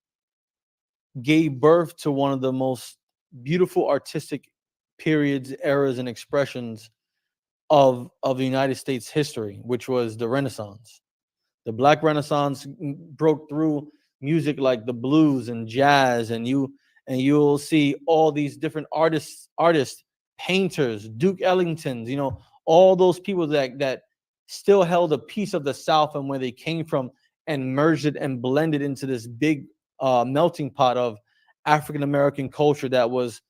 gave birth to one of the most beautiful artistic periods, eras, and expressions of the United States history, which was the Renaissance. The Black Renaissance broke through music like the blues and jazz, and you'll see all these different artists, painters, Duke Ellingtons, all those people that still held a piece of the South and where they came from, and merged it and blended into this big melting pot of African American culture that was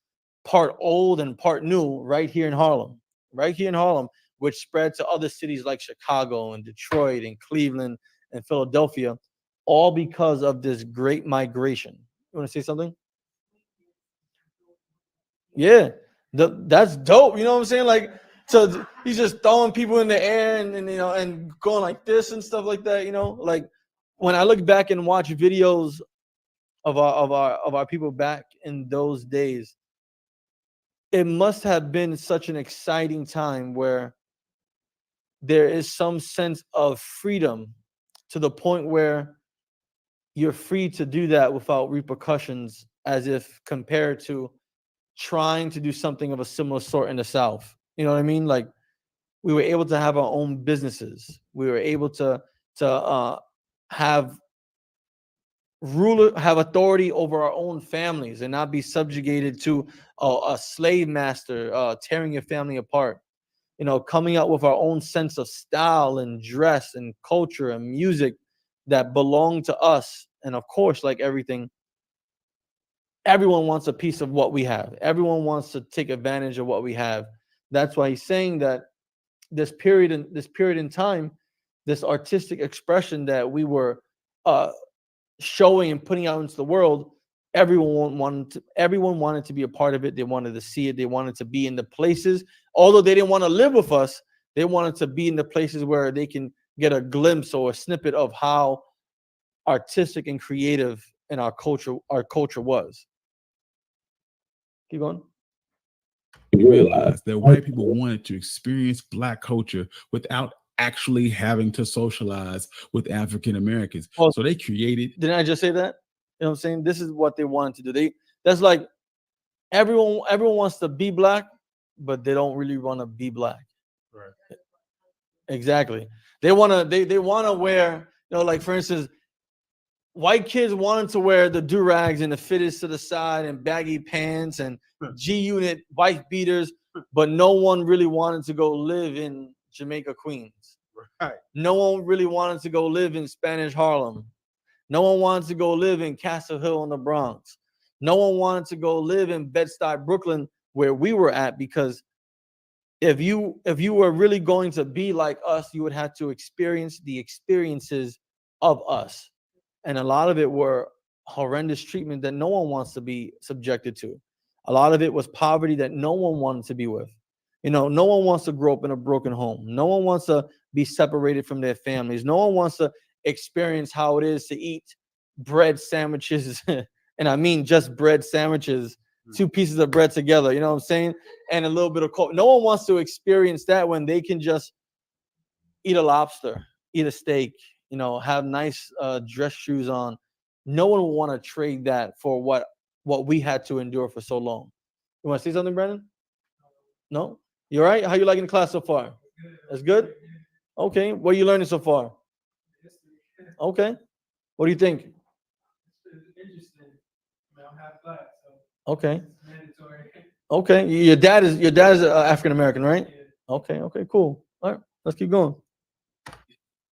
part old and part new right here in Harlem, which spread to other cities like Chicago and Detroit and Cleveland and Philadelphia, all because of this great migration. You want to say something? Yeah, that's dope. You know what I'm saying? Like, so he's just throwing people in the air and going like this and stuff like that. Like when I look back and watch videos of our people back in those days, it must have been such an exciting time where there is some sense of freedom to the point where you're free to do that without repercussions, as if compared to trying to do something of a similar sort in the South. You know what I mean? Like we were able to have our own businesses. We were able to have have authority over our own families and not be subjugated to a slave master tearing your family apart. Coming out with our own sense of style and dress and culture and music that belong to us. And of course, like everything, everyone wants a piece of what we have. Everyone wants to take advantage of what we have. That's why he's saying that this period in time, this artistic expression that we were showing and putting out into the world, everyone wanted to be a part of it. They wanted to see it. They wanted to be in the places, although they didn't want to live with us. They wanted to be in the places where they can get a glimpse or a snippet of how artistic and creative in our culture was. Keep going. Realized that white people wanted to experience black culture without actually having to socialize with African Americans. Well, so they created. Didn't I just say that? You know what I'm saying? This is what they wanted to do. That's like everyone wants to be black, but they don't really want to be black. Right. Exactly. They want to wear, like for instance, white kids wanted to wear the do-rags and the fitteds to the side and baggy pants and G-Unit wife beaters, but no one really wanted to go live in Jamaica, Queens. Right. No one really wanted to go live in Spanish Harlem. No one wanted to go live in Castle Hill in the Bronx. No one wanted to go live in Bed-Stuy, Brooklyn, where we were at, because if you were really going to be like us, you would have to experience the experiences of us. And a lot of it were horrendous treatment that no one wants to be subjected to. A lot of it was poverty that no one wanted to be with. No one wants to grow up in a broken home. No one wants to be separated from their families. No one wants to experience how it is to eat bread sandwiches. And I mean just bread sandwiches, 2 pieces of bread together, you know what I'm saying? And a little bit of coke. No one wants to experience that when they can just eat a lobster, eat a steak, have nice dress shoes on. No one will want to trade that for what we had to endure for so long. You want to say something, Brandon? No? You all right? How you liking the class so far? That's good. Okay, what are you learning so far? Okay, what do you think? Okay. Okay, your dad is African American, right? Okay, okay, cool. All right, let's keep going.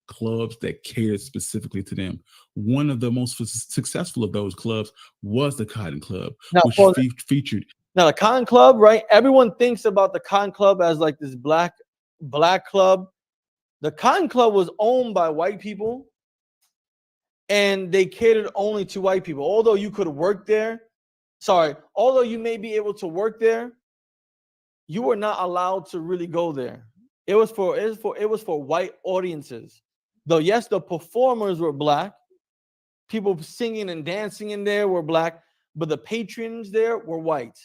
Clubs that catered specifically to them. One of the most successful of those clubs was the Cotton Club, Now, which for featured Now the Cotton Club, right? Everyone thinks about the Cotton Club as like this black club. The Cotton Club was owned by white people and they catered only to white people. Although you could work there, although you may be able to work there, you were not allowed to really go there. It was for white audiences. Though yes, the performers were black, people singing and dancing in there were black, but the patrons there were white.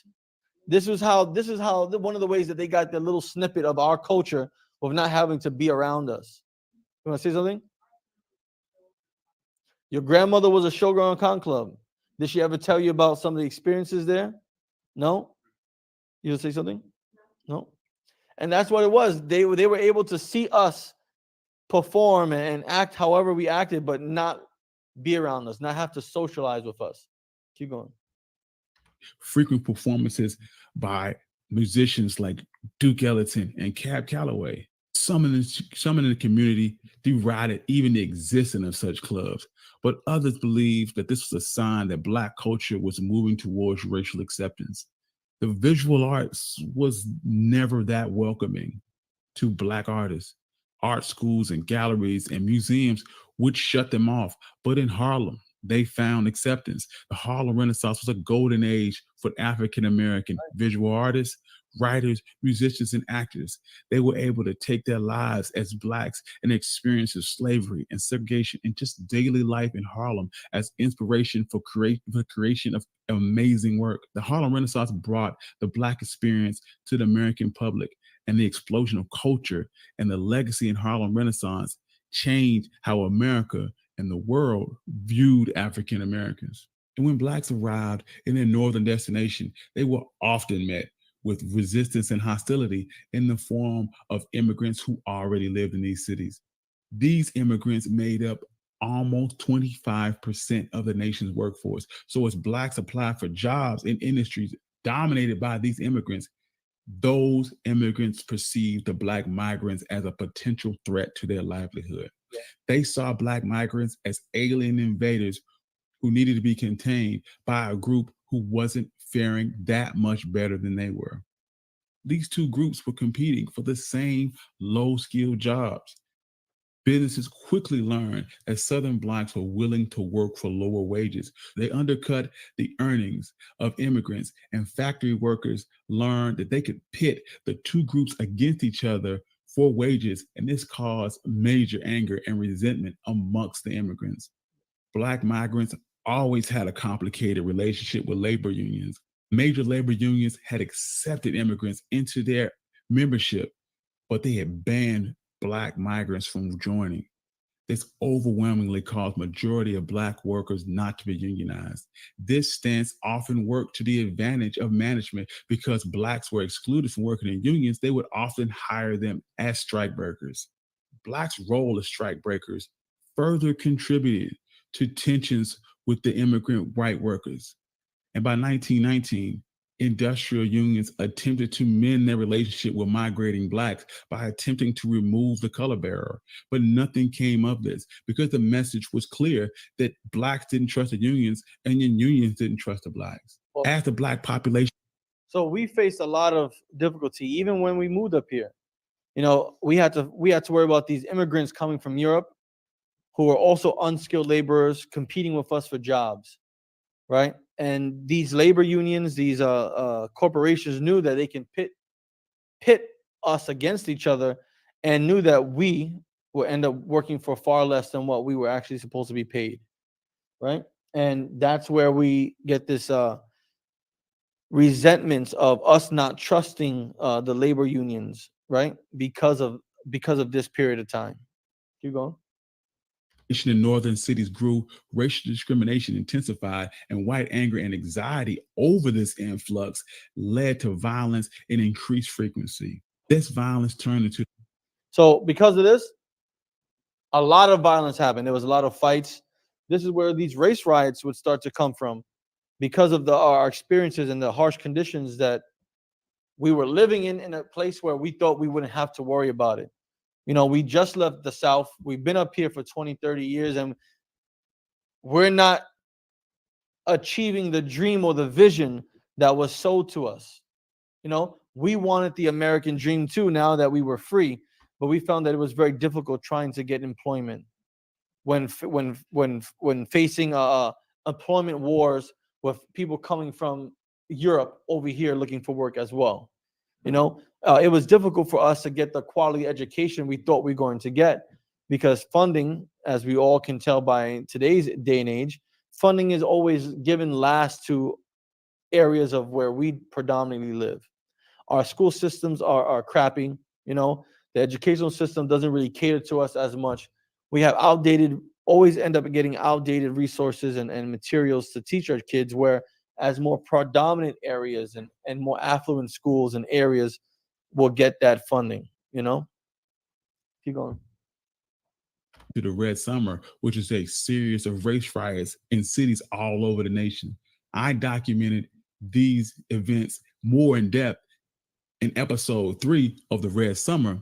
This is how one of the ways that they got the little snippet of our culture of not having to be around us. You want to say something? Your grandmother was a showgirl in Con Club. Did she ever tell you about some of the experiences there? No? You want to say something? No? And that's what it was. They were able to see us perform and act however we acted, but not be around us, not have to socialize with us. Keep going. frequent performances by musicians like Duke Ellington and Cab Calloway. Some in the community derided even the existence of such clubs, but others believed that this was a sign that Black culture was moving towards racial acceptance. The visual arts was never that welcoming to Black artists. Art schools and galleries and museums would shut them off, but in Harlem, they found acceptance. The Harlem Renaissance was a golden age for African American visual artists, writers, musicians, and actors. They were able to take their lives as Blacks and experience of slavery and segregation and just daily life in Harlem as inspiration for the creation of amazing work. The Harlem Renaissance brought the Black experience to the American public, and the explosion of culture and the legacy in Harlem Renaissance changed how America and the world viewed African Americans. And when Blacks arrived in their northern destination, they were often met with resistance and hostility in the form of immigrants who already lived in these cities. These immigrants made up almost 25% of the nation's workforce. So as Blacks applied for jobs in industries dominated by these immigrants, those immigrants perceived the Black migrants as a potential threat to their livelihood. Yeah. They saw Black migrants as alien invaders who needed to be contained by a group who wasn't faring that much better than they were. These two groups were competing for the same low-skilled jobs. Businesses quickly learned that Southern Blacks were willing to work for lower wages. They undercut the earnings of immigrants, and factory workers learned that they could pit the two groups against each other for wages, and this caused major anger and resentment amongst the immigrants. Black migrants always had a complicated relationship with labor unions. Major labor unions had accepted immigrants into their membership, but they had banned Black migrants from joining. This overwhelmingly caused majority of Black workers not to be unionized. This stance often worked to the advantage of management because Blacks were excluded from working in unions. They would often hire them as strikebreakers. Blacks' role as strikebreakers further contributed to tensions with the immigrant white workers. And by 1919, industrial unions attempted to mend their relationship with migrating Blacks by attempting to remove the color barrier. But nothing came of this because the message was clear that Blacks didn't trust the unions and the unions didn't trust the Blacks. Well, As the Black population. So we faced a lot of difficulty even when we moved up here. We had to worry about these immigrants coming from Europe who were also unskilled laborers competing with us for jobs, right? And these labor unions, these corporations knew that they can pit us against each other, and knew that we would end up working for far less than what we were actually supposed to be paid, right? And that's where we get this resentments of us not trusting the labor unions, right? Because of this period of time. Keep going. In northern cities grew, racial discrimination intensified, and white anger and anxiety over this influx led to violence and increased frequency. This violence turned into So because of this, a lot of violence happened. There was a lot of fights. This is where these race riots would start to come from, because of our experiences and the harsh conditions that we were living in a place where we thought we wouldn't have to worry about it. We just left the South. We've been up here for 20, 30 years, and we're not achieving the dream or the vision that was sold to us. We wanted the American dream too, now that we were free, but we found that it was very difficult trying to get employment when facing employment wars with people coming from Europe over here looking for work as well. It was difficult for us to get the quality education we thought we were going to get, because funding, as we all can tell by today's day and age, funding is always given last to areas of where we predominantly live. Our school systems are crappy. The educational system doesn't really cater to us as much. We have always end up getting outdated resources and materials to teach our kids, where as more predominant areas and more affluent schools and areas will get that funding. Keep going. To the Red Summer, which is a series of race riots in cities all over the nation. I documented these events more in depth in episode 3 of the Red Summer,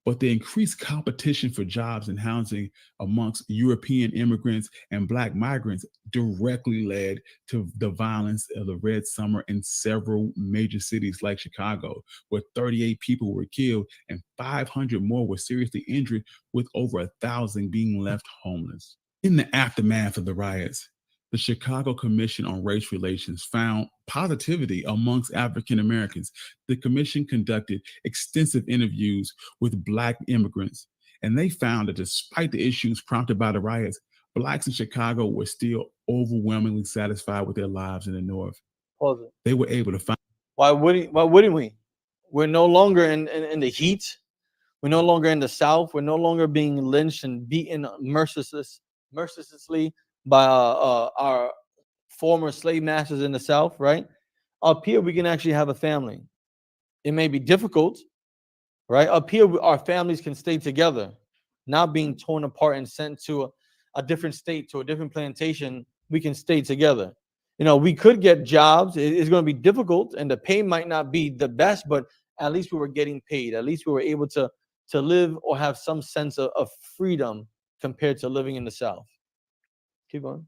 but the increased competition for jobs and housing amongst European immigrants and Black migrants directly led to the violence of the Red Summer in several major cities like Chicago, where 38 people were killed and 500 more were seriously injured, with over 1,000 being left homeless. In the aftermath of the riots, the Chicago Commission on Race Relations found positivity amongst African Americans. The commission conducted extensive interviews with Black immigrants, and they found that despite the issues prompted by the riots, Blacks in Chicago were still overwhelmingly satisfied with their lives in the North. Pause it. They were able to find. Why wouldn't we? We're no longer in the heat. We're no longer in the South. We're no longer being lynched and beaten mercilessly by our former slave masters in the South, right? Up here, we can actually have a family. It may be difficult, right? Up here, our families can stay together, not being torn apart and sent to a different state, to a different plantation. We can stay together. We could get jobs. It's going to be difficult, and the pay might not be the best, but at least we were getting paid. At least we were able to live or have some sense of freedom compared to living in the South. Keep going.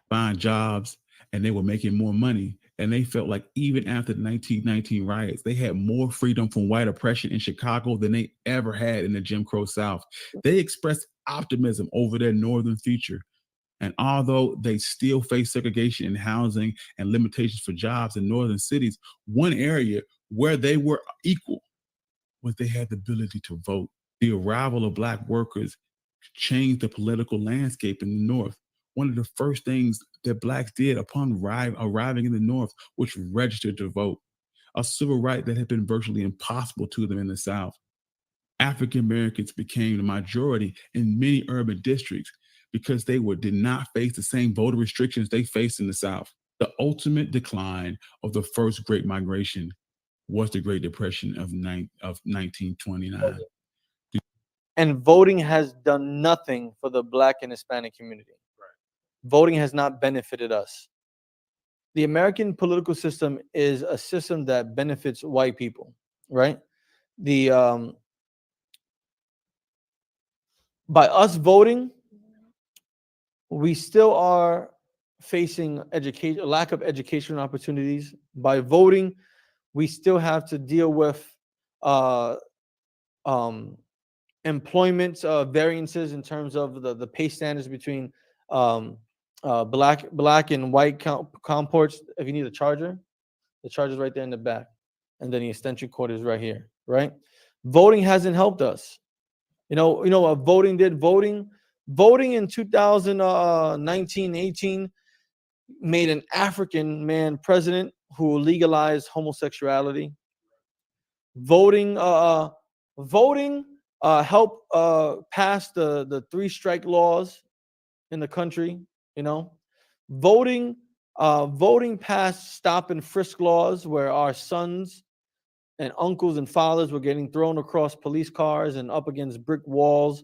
Find jobs, and they were making more money. And they felt like even after the 1919 riots, they had more freedom from white oppression in Chicago than they ever had in the Jim Crow South. They expressed optimism over their northern future. And although they still face segregation in housing and limitations for jobs in northern cities, one area where they were equal was they had the ability to vote. The arrival of Black workers changed the political landscape in the North. One of the first things that Blacks did upon arriving in the North was register to vote, a civil right that had been virtually impossible to them in the South. African Americans became the majority in many urban districts because they did not face the same voter restrictions they faced in the South. The ultimate decline of the first Great Migration was the Great Depression of 1929. And voting has done nothing for the Black and Hispanic community. Right. Voting has not benefited us. The American political system is a system that benefits white people, right? By us voting, we still are facing a lack of educational opportunities. By voting, we still have to deal with employment variances in terms of the pay standards between black and white comports. If you need a charger, the charger's right there in the back, and then the extension cord is right here. Right? Voting hasn't helped us. You know what voting did? Voting in 2019, 18 made an African man president who legalized homosexuality. Voting helped pass the 3-strike laws in the country. Voting passed stop and frisk laws, where our sons and uncles and fathers were getting thrown across police cars and up against brick walls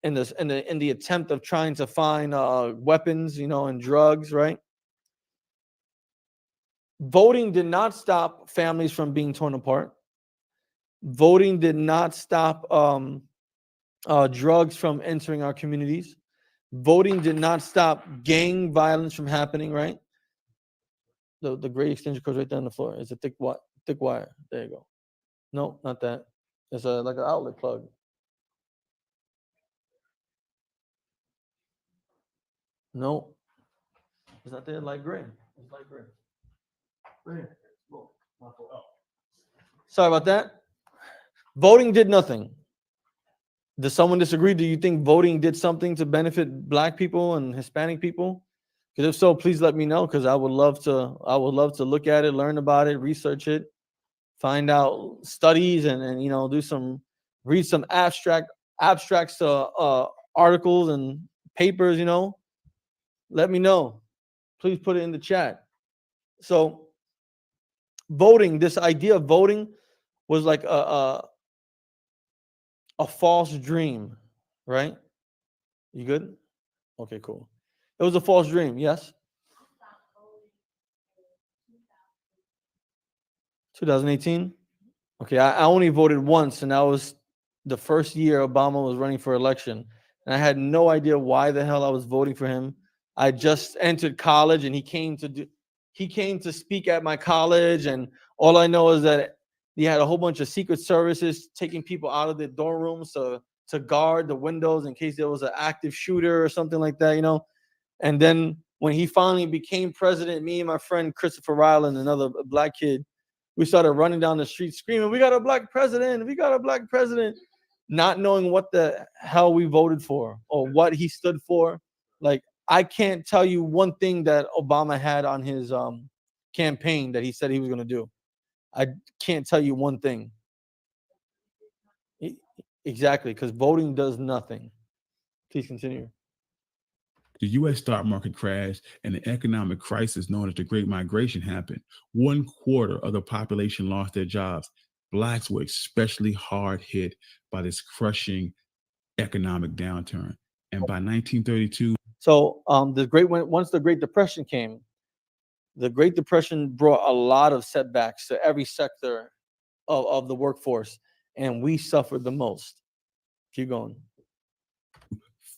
in the attempt of trying to find weapons, and drugs, right? Voting did not stop families from being torn apart. Voting did not stop drugs from entering our communities. Voting did not stop gang violence from happening, right? The gray extension goes right down the floor. It's a thick wire. There you go. No, not that. It's like an outlet plug. No, it's not there. Light gray. It's light gray. Right here. Whoa, my fault. Sorry about that. Voting did nothing. Does someone disagree? Do you think voting did something to benefit Black people and Hispanic people? Because if so, please let me know. Because I would love to look at it, learn about it, research it, find out studies, and read some abstracts, articles and papers. Let me know. Please put it in the chat. So, voting. This idea of voting was like a false dream, right? You good? Okay, cool. It was a false dream, yes? 2018? Okay, I only voted once, and that was the first year Obama was running for election. And I had no idea why the hell I was voting for him. I just entered college, and he came to speak at my college, and all I know is that he had a whole bunch of Secret Services taking people out of their dorm rooms to guard the windows in case there was an active shooter or something like that. And then when he finally became president, me and my friend Christopher Ryland, another Black kid, we started running down the street screaming, "We got a Black president! We got a Black president!" Not knowing what the hell we voted for or what he stood for. Like, I can't tell you one thing that Obama had on his campaign that he said he was going to do. I can't tell you one thing. Exactly, because voting does nothing. Please continue. The U.S. stock market crashed and the economic crisis known as the Great Migration happened. 1/4 of the population lost their jobs. Blacks were especially hard hit by this crushing economic downturn. And by 1932, so once the Great Depression came, the Great Depression brought a lot of setbacks to every sector of the workforce, and we suffered the most. Keep going.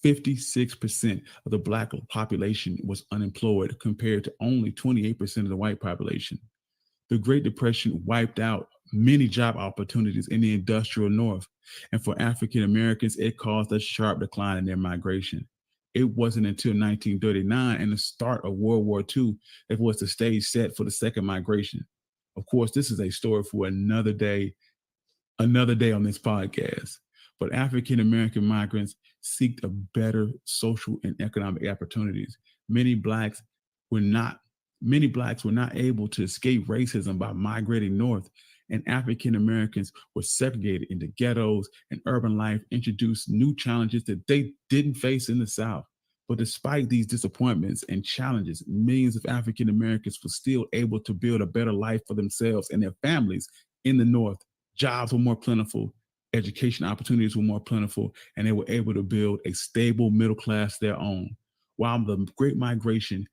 56% of the Black population was unemployed compared to only 28% of the white population. The Great Depression wiped out many job opportunities in the industrial North, and for African Americans, it caused a sharp decline in their migration. It wasn't until 1939 and the start of World War II that was the stage set for the second migration. Of course, this is a story for another day on this podcast. But African American migrants seeked a better social and economic opportunities. Many blacks were not able to escape racism by migrating north, and African Americans were segregated into ghettos, and urban life introduced new challenges that they didn't face in the South. But despite these disappointments and challenges, millions of African Americans were still able to build a better life for themselves and their families in the North. Jobs were more plentiful, education opportunities were more plentiful, and they were able to build a stable middle class their own. While the Great Migration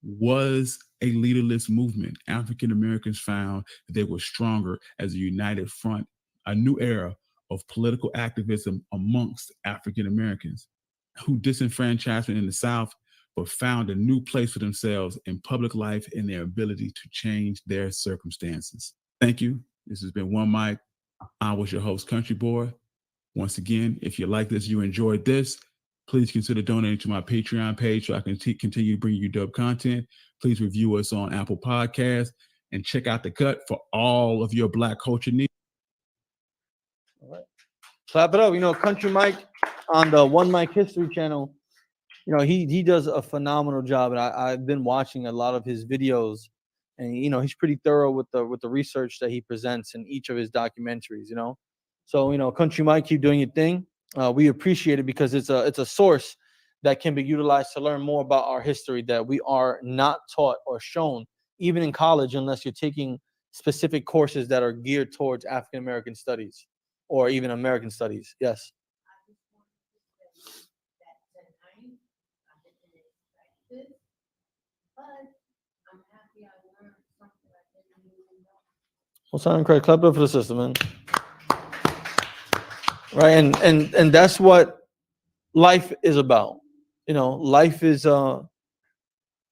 was a leaderless movement, African Americans found that they were stronger as a united front, a new era of political activism amongst African Americans who disenfranchisement in the South, but found a new place for themselves in public life and their ability to change their circumstances. Thank you. This has been One Mic. I was your host, Country Boy. Once again, if you like this, you enjoyed this, please consider donating to my Patreon page so I can continue to bring you dope content. Please review us on Apple Podcasts and check out The Cut for all of your Black culture needs. All right. Clap it up. Country Mike on the One Mic History channel, he does a phenomenal job. And I've been watching a lot of his videos, and he's pretty thorough with the research that he presents in each of his documentaries. So Country Mike, keep doing your thing. We appreciate it because it's a source that can be utilized to learn more about our history that we are not taught or shown, even in college, unless you're taking specific courses that are geared towards African American studies or even American studies. Yes. I just wanted to say that tonight, I didn't expect this, but I'm happy I learned something I didn't even know. Well, sound correct. Clap it up for the sister, man. Right, and that's what life is about. You know, life is not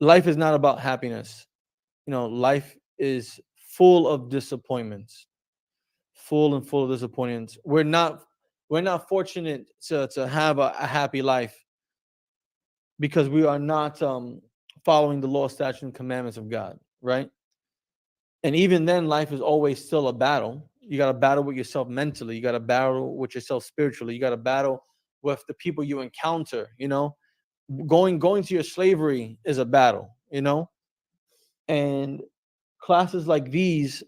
about happiness. You know, life is full of disappointments, full of disappointments. We're not fortunate to have a happy life because we are not following the law, statutes, and commandments of God, right? And even then, life is always still a battle. You got to battle with yourself mentally. You got to battle with yourself spiritually. You got to battle with the people you encounter. You know, going to your slavery is a battle. You know, and classes like these,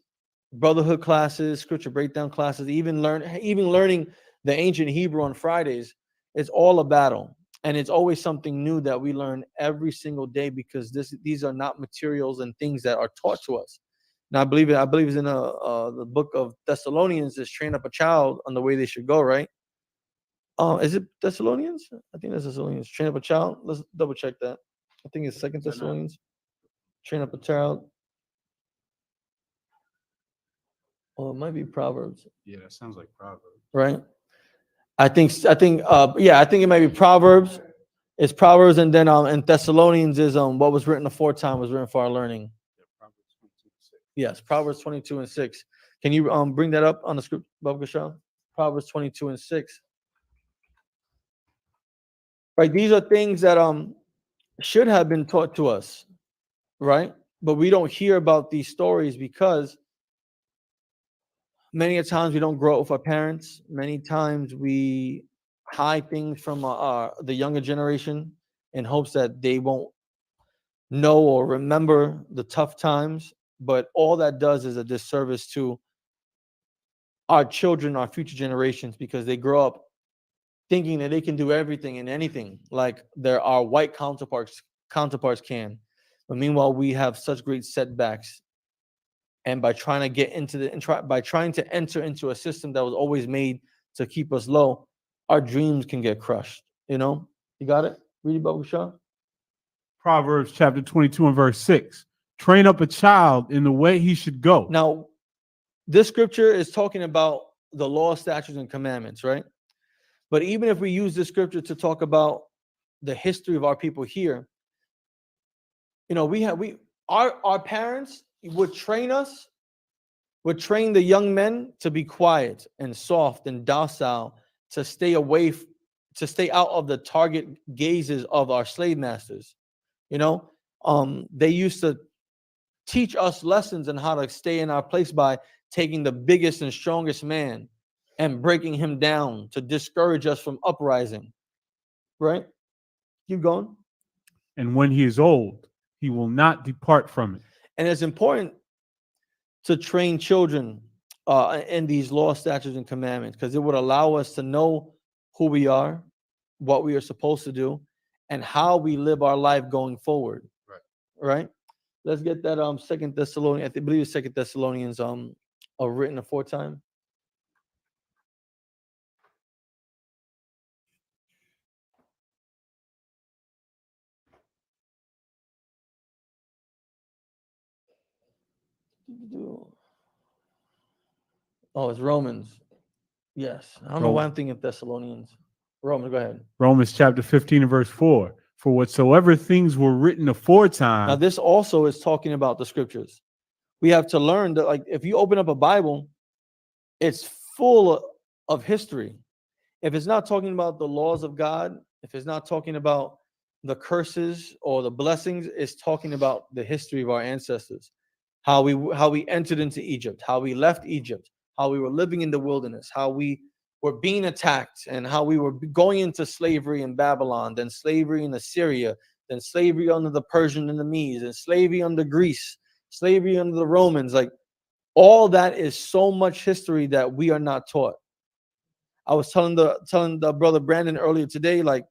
brotherhood classes, scripture breakdown classes, even learning the ancient Hebrew on Fridays, it's all a battle. And it's always something new that we learn every single day because these are not materials and things that are taught to us. Now I believe it's in the book of Thessalonians is train up a child on the way they should go, right? Is it Thessalonians? I think that's Thessalonians. Train up a child. Let's double check that. I think it's Second Thessalonians. Train up a child. Oh, it might be Proverbs, Yeah, that sounds like Proverbs. right? I think it might be Proverbs. It's Proverbs, and then in Thessalonians is what was written aforetime was written for our learning. Yeah, Proverbs 22:6. Yes, Proverbs 22:6. Can you bring that up on the script, Baba Gashal? Proverbs 22:6. Right, these are things that should have been taught to us, right? But we don't hear about these stories because many a times we don't grow up with our parents. Many times we hide things from the younger generation in hopes that they won't know or remember the tough times. But all that does is a disservice to our children, our future generations, because they grow up thinking that they can do everything and anything like our white counterparts can. But meanwhile, we have such great setbacks. And by trying to get into by trying to enter into a system that was always made to keep us low, our dreams can get crushed. You know, you got it? Read it, Baba Shah. Proverbs chapter 22 and verse 6. Train up a child in the way he should go. Now, this scripture is talking about the law, statutes, and commandments, right? But even if we use this scripture to talk about the history of our people here, you know, our parents would train the young men to be quiet and soft and docile, to stay out of the target gazes of our slave masters. You know, they used to teach us lessons on how to stay in our place by taking the biggest and strongest man and breaking him down to discourage us from uprising. Right? Keep going. And when he is old, he will not depart from it. And it's important to train children in these law, statutes, and commandments because it would allow us to know who we are, what we are supposed to do, and how we live our life going forward. Right? Let's get that Second Thessalonians. I believe it's Second Thessalonians written aforetime. Oh, it's Romans. Yes. I don't know why I'm thinking Thessalonians. Romans, go ahead. Romans chapter 15 and verse 4. For whatsoever things were written aforetime. Now, this also is talking about the scriptures. We have to learn that, like, if you open up a Bible, it's full of history. If it's not talking about the laws of God, if it's not talking about the curses or the blessings, it's talking about the history of our ancestors, how we entered into Egypt, how we left Egypt, how we were living in the wilderness, how we were being attacked, and how we were going into slavery in Babylon, then slavery in Assyria, then slavery under the Persian and the Medes, and slavery under Greece, slavery under the Romans. Like, all that is so much history that we are not taught. I was telling the brother Brandon earlier today, like,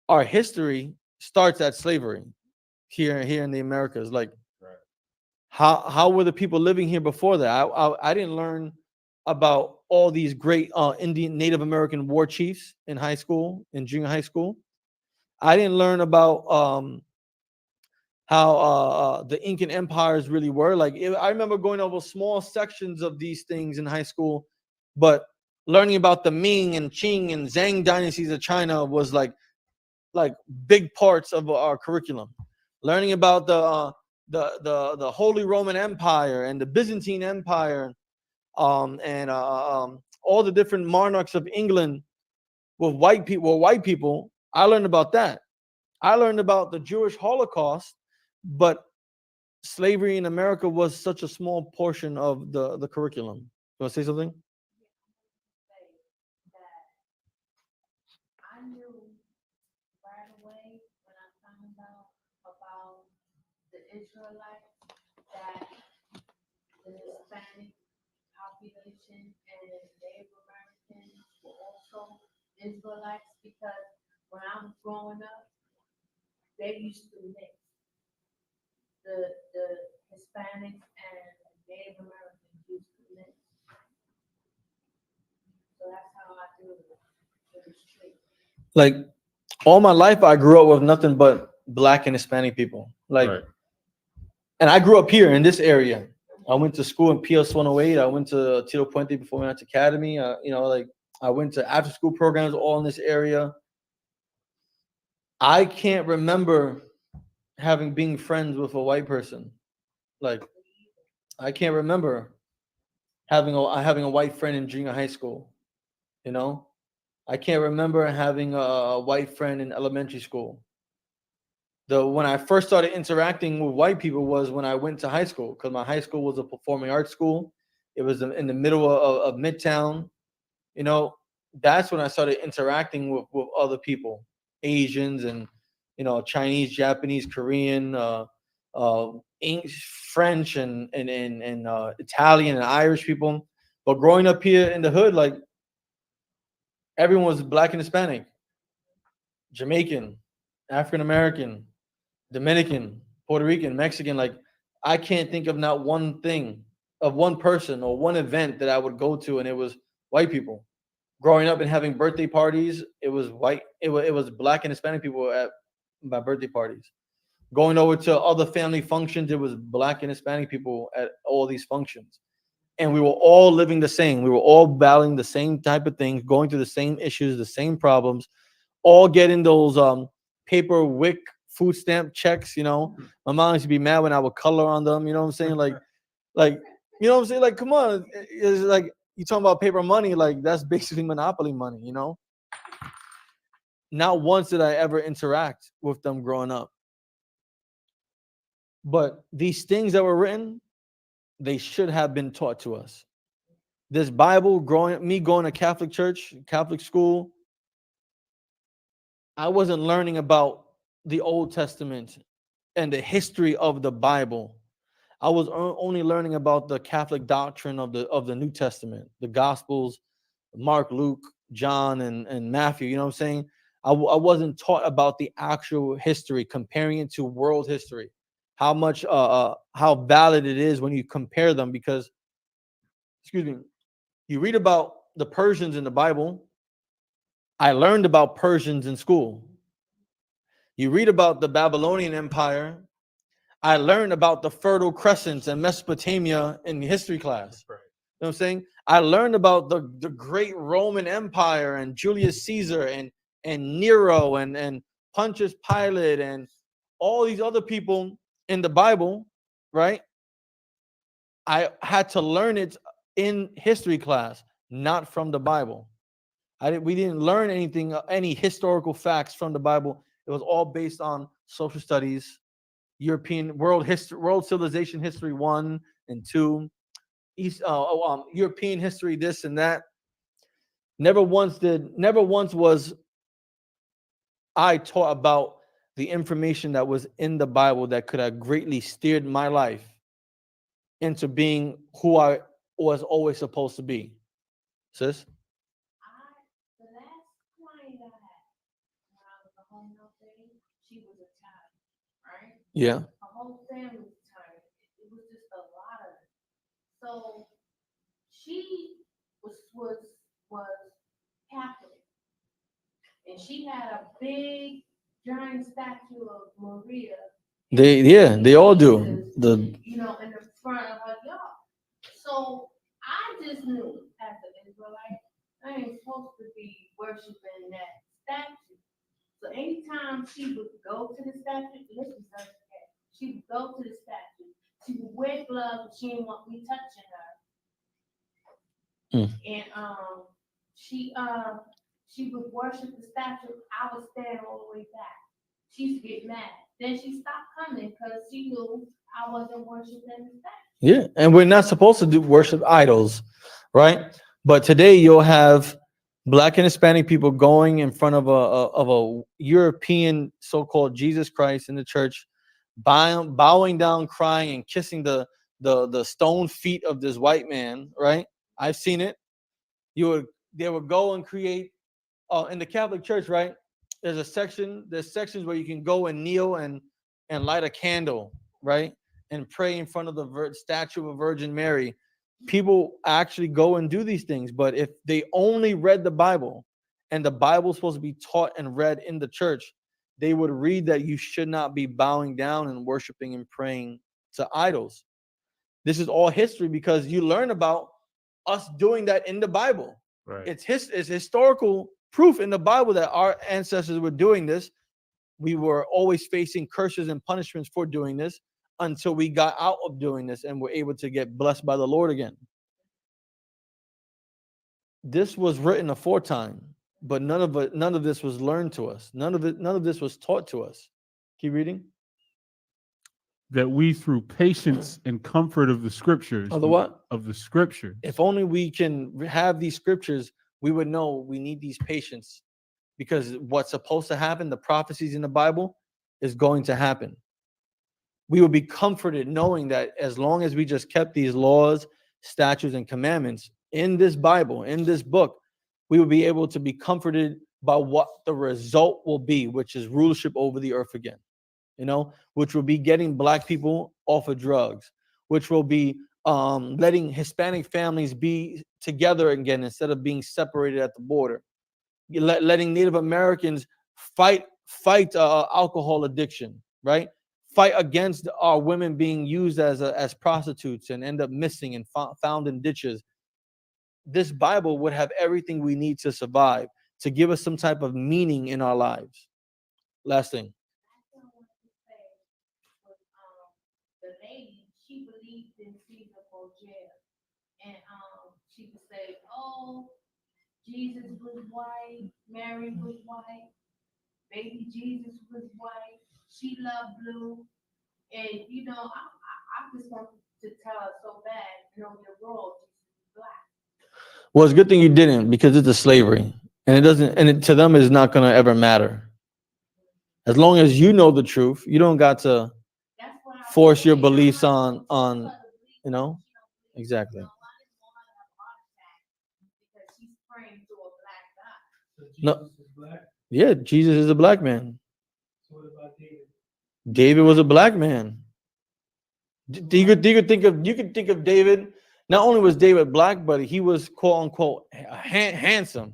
our history starts at slavery here in the Americas. Like, How were the people living here before that? I didn't learn about all these great Indian Native American war chiefs in high school, in junior high school. I didn't learn about how the Incan empires really were. Like I remember going over small sections of these things in high school, but learning about the Ming and Qing and Zhang dynasties of China was like big parts of our curriculum. Learning about the Holy Roman Empire and the Byzantine Empire, and all the different monarchs of England with white people. White people, I learned about that. I learned about the Jewish Holocaust, but slavery in America was such a small portion of the curriculum. You want to say something? Say that I knew right away when I found out about the Israelites that the Hispanic population and Native Americans were also Israelites because when I was growing up, they used to mix the Hispanics and Native Americans used to mix. So that's how I knew it was true. Like all my life, I grew up with nothing but black and Hispanic people. Like, Right. and I grew up here in this area. I went to school in PS 108. I went to Tito Puente before we went to Academy. Like I went to after school programs all in this area. I can't remember having being friends with a white person. Like I can't remember having a white friend in junior high school. You know, I can't remember having a white friend in elementary school. The When I first started interacting with white people was when I went to high school because my high school was a performing arts school. It was in the middle of Midtown. You know, that's when I started interacting with other people, Asians and Chinese, Japanese, Korean, English, French, and Italian and Irish people. But growing up here in the hood, like everyone was black and Hispanic, Jamaican, African American, Dominican, Puerto Rican, Mexican. Like I can't think of not one thing of one person or one event that I would go to, and it was white people. Growing up and having birthday parties, it was white. It was black and Hispanic people at my birthday parties. Going over to other family functions, it was black and Hispanic people at all these functions, and we were all living the same. We were all battling the same type of things, going through the same issues, the same problems, all getting those paper WIC food stamp checks. My mom used to be mad when I would color on them. You know what I'm saying? Like you know what I'm saying? Like, come on, it's like you talking about paper money. Like that's basically monopoly money. Not once did I ever interact with them growing up. But these things that were written, they should have been taught to us. This Bible, me going to Catholic church, Catholic school, I wasn't learning about the Old Testament and the history of the Bible. I was only learning about the Catholic doctrine of the New Testament, the Gospels, Mark, Luke, John, and Matthew. You know what I'm saying? I wasn't taught about the actual history, comparing it to world history, how valid it is when you compare them. Because, excuse me, you read about the Persians in the Bible. I learned about Persians in school. You read about the Babylonian Empire. I learned about the Fertile Crescents and Mesopotamia in history class. Right. You know what I'm saying? I learned about the great Roman Empire and Julius Caesar and Nero and Pontius Pilate and all these other people in the Bible, right? I had to learn it in history class, not from the Bible. We didn't learn anything, any historical facts from the Bible. It was all based on social studies, European world history, world civilization history 1 and 2, European history, this and that. Never once was I taught about the information that was in the Bible that could have greatly steered my life into being who I was always supposed to be. Sis? The last client I had when I was a home health aide, she was Italian, right? Yeah. Her whole family was Italian. It was just and she had a big giant statue of Maria. They all do. The You know, in the front of her yard. So I just knew as an Israelite, I ain't supposed to be worshiping that statue. So anytime she would go to the statue, listen, she would go to the statue. She would wear gloves, but she didn't want me touching her. And she would worship the statue. I would stand all the way back. She used to get mad. Then she stopped coming because she knew I wasn't worshiping the statue. Yeah, and we're not supposed to do worship idols, right? But today you'll have Black and Hispanic people going in front of a European so-called Jesus Christ in the church, bowing down, crying, and kissing the stone feet of this white man, right? I've seen it. They would go and create in the Catholic Church, right? There's sections where you can go and kneel and light a candle, right? And pray in front of the statue of Virgin Mary. People actually go and do these things, but if they only read the Bible, and the Bible is supposed to be taught and read in the church, they would read that you should not be bowing down and worshiping and praying to idols. This is all history because you learn about us doing that in the Bible. Right. It's historical proof in the Bible that our ancestors were doing this. We were always facing curses and punishments for doing this until we got out of doing this and were able to get blessed by the Lord again. This was written aforetime, but none of this was learned to us. None of this was taught to us. Keep reading. That we, through patience and comfort of the scriptures, Of the what? Of the scriptures. If only we can have these scriptures, we would know we need these patience, because what's supposed to happen, the prophecies in the Bible, is going to happen. We will be comforted knowing that as long as we just kept these laws, statutes, and commandments in this Bible, in this book, we will be able to be comforted by what the result will be, which is rulership over the earth again, which will be getting Black people off of drugs, which will be letting Hispanic families be together again instead of being separated at the border, letting Native Americans fight alcohol addiction, right? Fight against our women being used as prostitutes and end up missing and found in ditches. This Bible would have everything we need to survive, to give us some type of meaning in our lives. Last thing. The lady, she believed in Caesar Borgia, and she would say, "Oh, Jesus was white, Mary was white, baby Jesus was white, she loved blue," and I just wanted to tell her so bad, you're wrong, Jesus is black. Well, it's a good thing you didn't, because it's a slavery, and to them is not going to ever matter. As long as you know the truth, you don't got to force your beliefs on exactly. No, yeah, Jesus is a black man. David was a black man. You could think of David. Not only was David black, but he was quote unquote handsome. You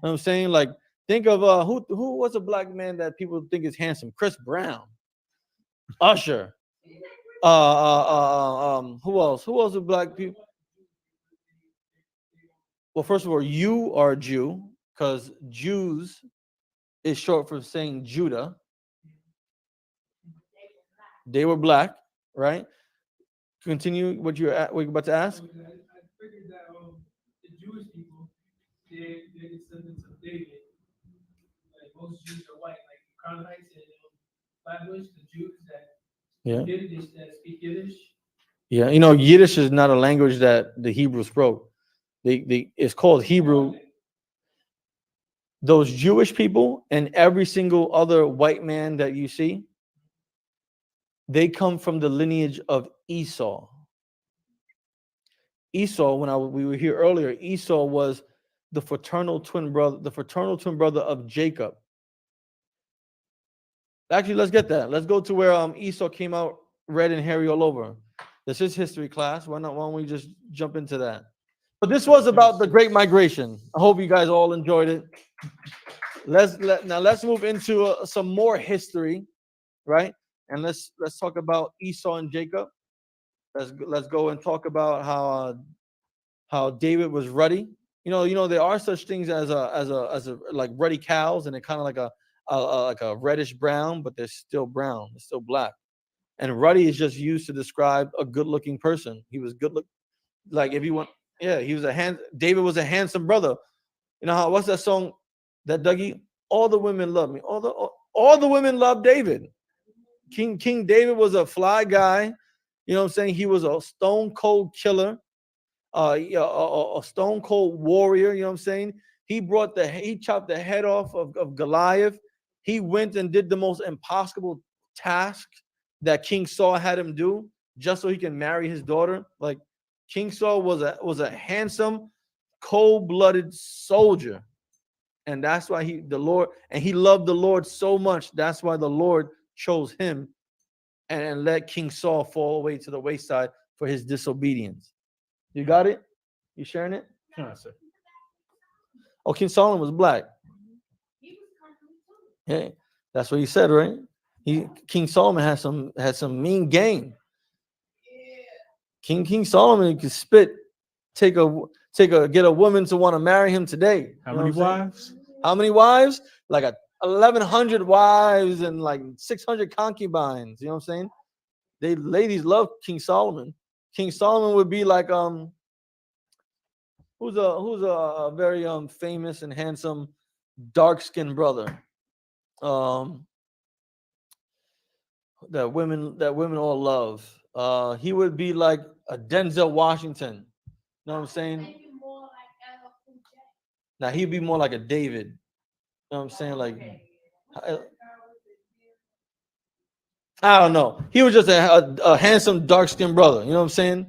know what I'm saying? Like, think of who was a black man that people think is handsome? Chris Brown, Usher. Who else? Who else are black people? Well, first of all, you are a Jew, because Jews is short for saying Judah. They were black, right? Continue what you're about to ask. I figured that the Jewish people, they're descendants of David. Like most Jews are white, like Crown Heights and Flatbush, the Jews that Yiddish, that speak Yiddish. Yeah, Yiddish is not a language that the Hebrews spoke. It's called Hebrew. Those Jewish people and every single other white man that you see, they come from the lineage of Esau. Esau, we were here earlier, Esau was the fraternal twin brother of Jacob. Actually, let's get that. Let's go to where Esau came out red and hairy all over. This is history class. Why don't we just jump into that? But this was about the Great Migration. I hope you guys all enjoyed it. let's move into some more history, right? And let's talk about Esau and Jacob. Let's go and talk about how David was ruddy. There are such things as a like ruddy cows, and they're kind of like a reddish brown, but they're still brown, they're still black. And ruddy is just used to describe a good-looking person. He was good look, like if you want, yeah, he was David was a handsome brother. What's that song that Dougie? All the women love me. All the women love David. King David was a fly guy. You know what I'm saying? He was a stone cold killer, yeah, a stone cold warrior. You know what I'm saying? He chopped the head off of Goliath. He went and did the most impossible task that King Saul had him do just so he can marry his daughter. Like King Saul was a handsome, cold-blooded soldier. And that's why he loved the Lord so much. That's why the Lord chose him and let King Saul fall away to the wayside for his disobedience. You got it? You sharing it? Sure, sir. Oh, King Solomon was black. Yeah, that's what he said, right? King Solomon had some mean game. King Solomon could spit, get a woman to want to marry him today. How many wives? How many wives? Like 1,100 wives and like 600 concubines. You know what I'm saying? Ladies love King Solomon. King Solomon would be like who's a very famous and handsome dark-skinned brother. That women all love. He would be like a Denzel Washington. You know what I'm saying? Now he'd be more like a David. You know what I'm saying? Like I don't know. He was just a handsome dark-skinned brother. You know what I'm saying?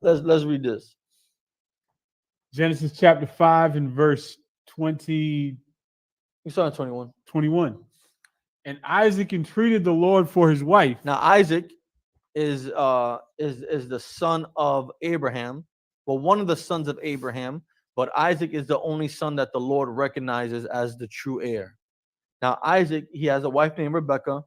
Let's read this. Genesis chapter 5 and verse 20. You saw in 21. 21. And Isaac entreated the Lord for his wife. Now Isaac is the son of Abraham. Well, one of the sons of Abraham, but Isaac is the only son that the Lord recognizes as the true heir. Now Isaac, he has a wife named Rebecca,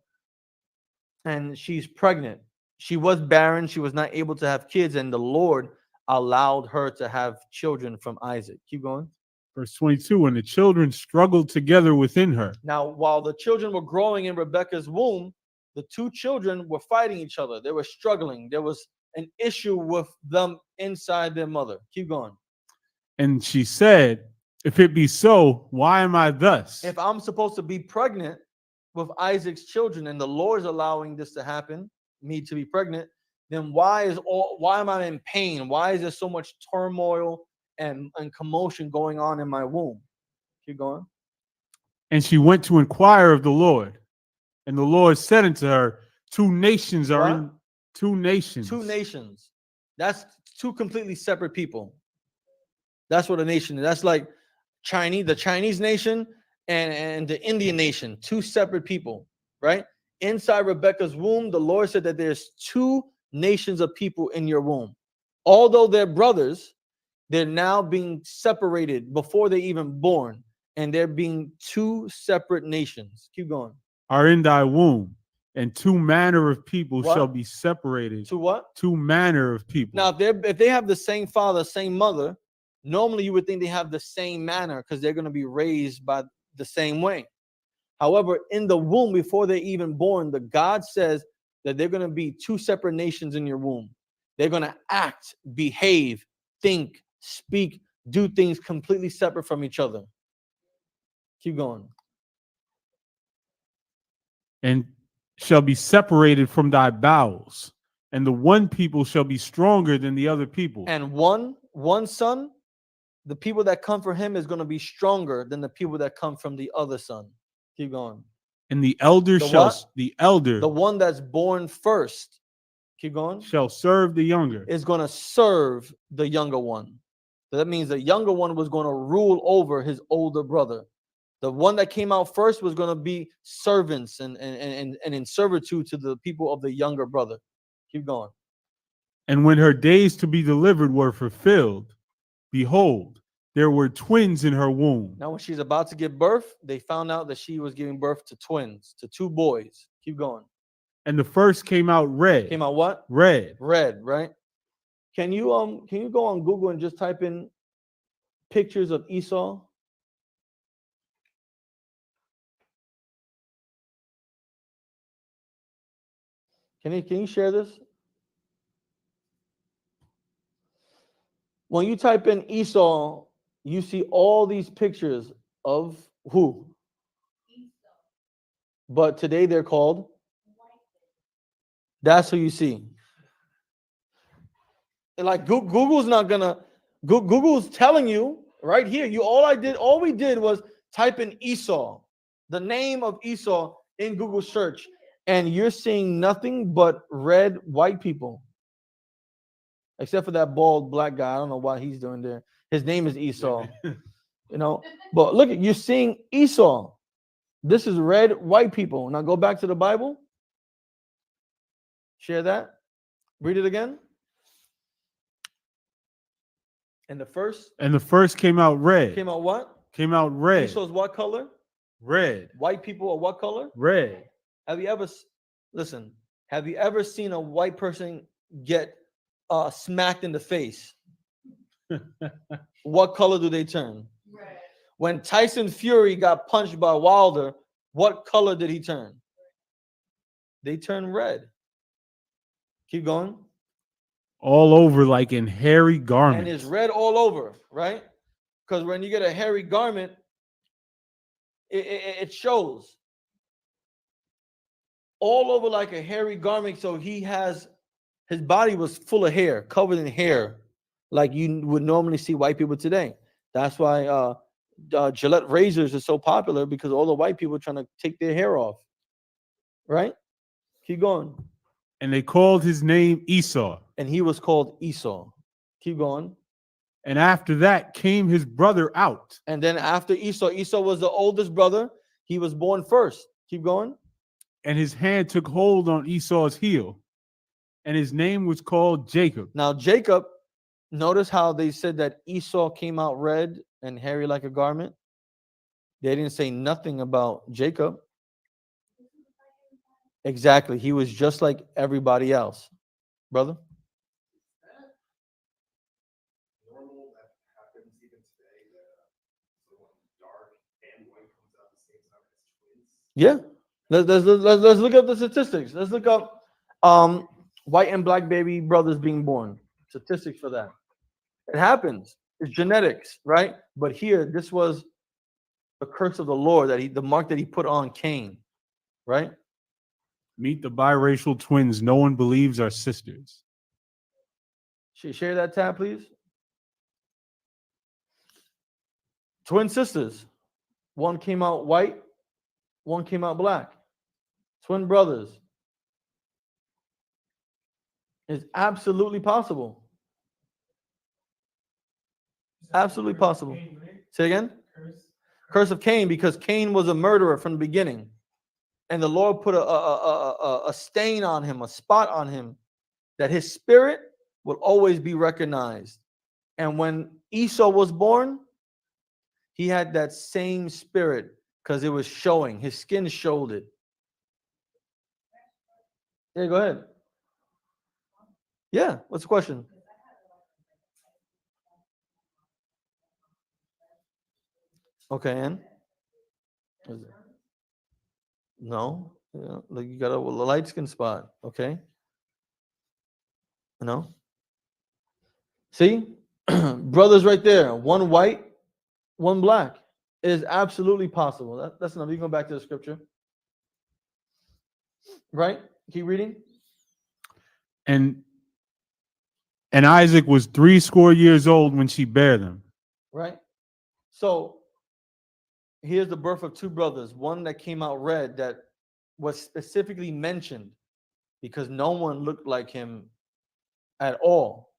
and she's pregnant. She was barren. She was not able to have kids, and the Lord allowed her to have children from Isaac. Keep going. Verse 22, and the children struggled together within her. Now, while the children were growing in Rebecca's womb, the two children were fighting each other. They were struggling. There was an issue with them inside their mother. Keep going. And she said, if it be so, why am I thus? If I'm supposed to be pregnant with Isaac's children and the Lord's allowing this to happen, me to be pregnant, then why am I in pain? Why is there so much turmoil and commotion going on in my womb? Keep going. And she went to inquire of the Lord. And the Lord said unto her, two nations are What? in two nations. Two nations. That's two completely separate people. That's what a nation is. That's like the Chinese nation and the Indian nation, two separate people, right? Inside Rebecca's womb, the Lord said that there's two nations of people in your womb. Although they're brothers, they're now being separated before they're even born, and they're being two separate nations. Keep going. Are in thy womb, and two manner of people What? shall be separated. To what? Two manner of people. Now, if they have the same father, same mother, normally you would think they have the same manner because they're going to be raised by the same way. However, in the womb, before they're even born, the God says that they're going to be two separate nations in your womb. They're going to act, behave, think, speak, do things completely separate from each other. Keep going. And shall be separated from thy bowels, and the one people shall be stronger than the other people. And one son, the people that come from him is going to be stronger than the people that come from the other son. Keep going. And the elder The one that's born first, keep going, shall serve the younger. is going to serve the younger one. So that means the younger one was going to rule over his older brother. The one that came out first was going to be servants and in servitude to the people of the younger brother. Keep going. And when her days to be delivered were fulfilled, behold, there were twins in her womb. Now, when she's about to give birth, they found out that she was giving birth to twins, to two boys. Keep going. And the first came out red. Came out what? Red. Red, right? Can you go on Google and just type in pictures of Esau? Can you share this? When you type in Esau, you see all these pictures of who? But today they're called. That's who you see. And like Google's not gonna. Google's telling you right here. All we did was type in Esau, the name of Esau in Google search, and you're seeing nothing but red white people. Except for that bald black guy. I don't know what he's doing there. His name is Esau. But look, you're seeing Esau. This is red white people. Now go back to the Bible. Share that. Read it again. And the first came out red. came out what? Came out red. Esau's what color? Red. White people are what color? Red. Have you ever seen a white person get smacked in the face? What color do they turn? Red. When Tyson Fury got punched by Wilder, what color did he turn? They turn red. Keep going. All over like in hairy garments. And it's red all over, right? Because when you get a hairy garment, it shows. All over like a hairy garment. So his body was full of hair, covered in hair, like you would normally see white people today. That's why Gillette razors are so popular, because all the white people are trying to take their hair off. Right? Keep going. And they called his name Esau. And he was called Esau. Keep going. And after that came his brother out. And then after Esau was the oldest brother. He was born first. Keep going. And his hand took hold on Esau's heel. And his name was called Jacob. Now, Jacob, notice how they said that Esau came out red and hairy like a garment. They didn't say nothing about Jacob. Exactly. He was just like everybody else. Brother? Normal that happens even today, that someone dark and white comes out at the same time as twins. Yeah. Let's look up the statistics. Let's look up white and black baby brothers being born. Statistics for that. It happens. It's genetics, right? But here, this was the curse of the Lord, the mark that he put on Cain, right? Meet the biracial twins no one believes are sisters. Share that tab, please. Twin sisters. One came out white, one came out black. Twin brothers. It's absolutely possible. Absolutely possible. Say again? Curse of Cain, because Cain was a murderer from the beginning. And the Lord put a stain on him, a spot on him, that his spirit will always be recognized. And when Esau was born, he had that same spirit because it was showing. His skin showed it. Yeah, go ahead. Yeah, what's the question? Okay, and? No, yeah, like you got a light skin spot. Okay. No. See, brothers right there, one white, one black. It is absolutely possible. That's enough. You go back to the scripture. Right? Keep reading. And Isaac was 80 years old when she bare them. Right? So here's the birth of two brothers. One that came out red, that was specifically mentioned because no one looked like him at all.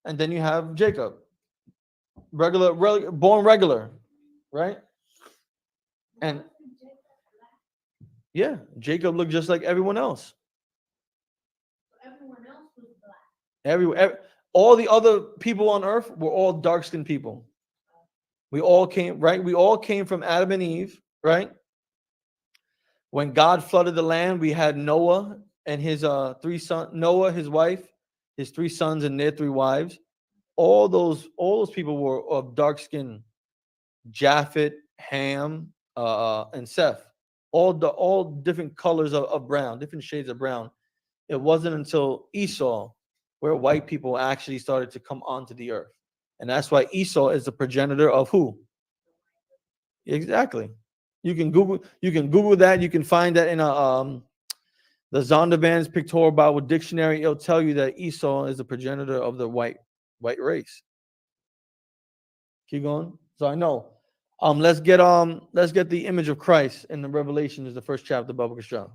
And then you have Jacob, born regular, right? And yeah, Jacob looked just like everyone else. Everyone else was black. All the other people on earth were all dark-skinned people. We all came, right? We all came from Adam and Eve, right? When God flooded the land, we had Noah and his three sons, Noah, his wife, his three sons, and their three wives. All those people were of dark skin. Japhet, Ham, and Seth. All different colors of brown, different shades of brown. It wasn't until Esau where white people actually started to come onto the earth. And that's why Esau is the progenitor of who? Exactly. You can Google that. You can find that in the Zondervan's Pictorial Bible Dictionary. It'll tell you that Esau is the progenitor of the white race. Keep going. So I know. Let's get the image of Christ in the Revelation is the first chapter of Baba Kashab.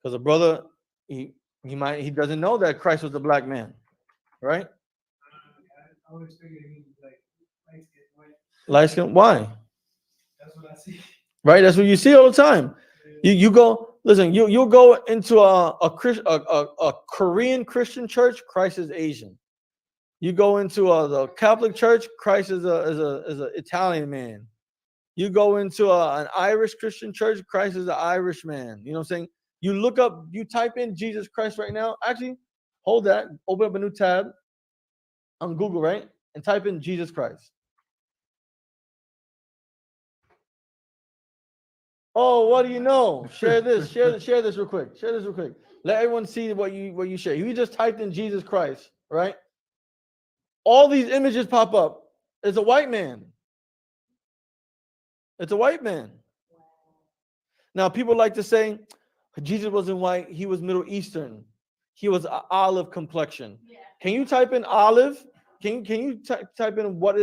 Because a brother he doesn't know that Christ was a black man, right? I always figured he was like light skin, white. Light skin. Why? That's what I see. Right. That's what you see all the time. You go listen. You'll go into a Korean Christian church. Christ is Asian. You go into the Catholic Church, Christ is a Italian man. You go into an Irish Christian church, Christ is an Irish man. You know what I'm saying? You look up, you type in Jesus Christ right now. Actually, hold that. Open up a new tab on Google, right? And type in Jesus Christ. Oh, what do you know? Share this. Share this real quick. Share this real quick. Let everyone see what you share. You just typed in Jesus Christ, right? All these images pop up. It's a white man. It's a white man. Now, people like to say Jesus wasn't white. He was Middle Eastern. He was olive complexion. Yeah. Can you type in olive? Can you type in what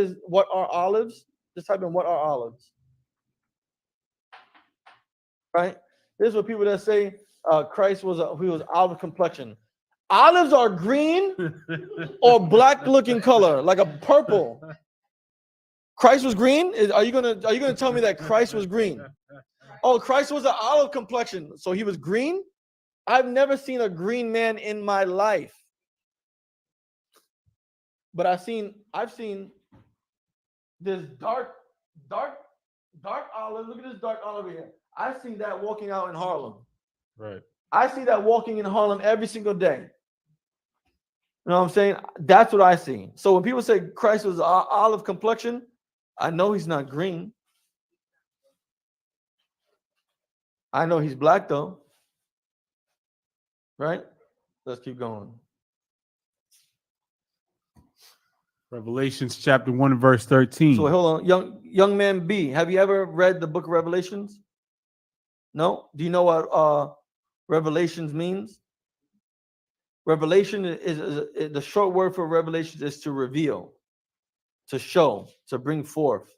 are olives? Just type in what are olives. Right? This is what people that say Christ was he was olive complexion. Olives are green or black looking color, like a purple. Christ was green? Are you gonna tell me that Christ was green? Oh, Christ was an olive complexion, so he was green? I've never seen a green man in my life. But I've seen this dark olive. Look at this dark olive here. I see that walking out in Harlem. Right. I see that walking in Harlem every single day. You know what I'm saying? That's what I see. So when people say Christ was olive complexion, I know he's not green. I know he's black though. Right? Let's keep going. Revelations chapter 1 verse 13. So hold on. Young man B, have you ever read the book of Revelations? No? Do you know what Revelations means? Revelation is the short word for revelation is to reveal, to show, to bring forth,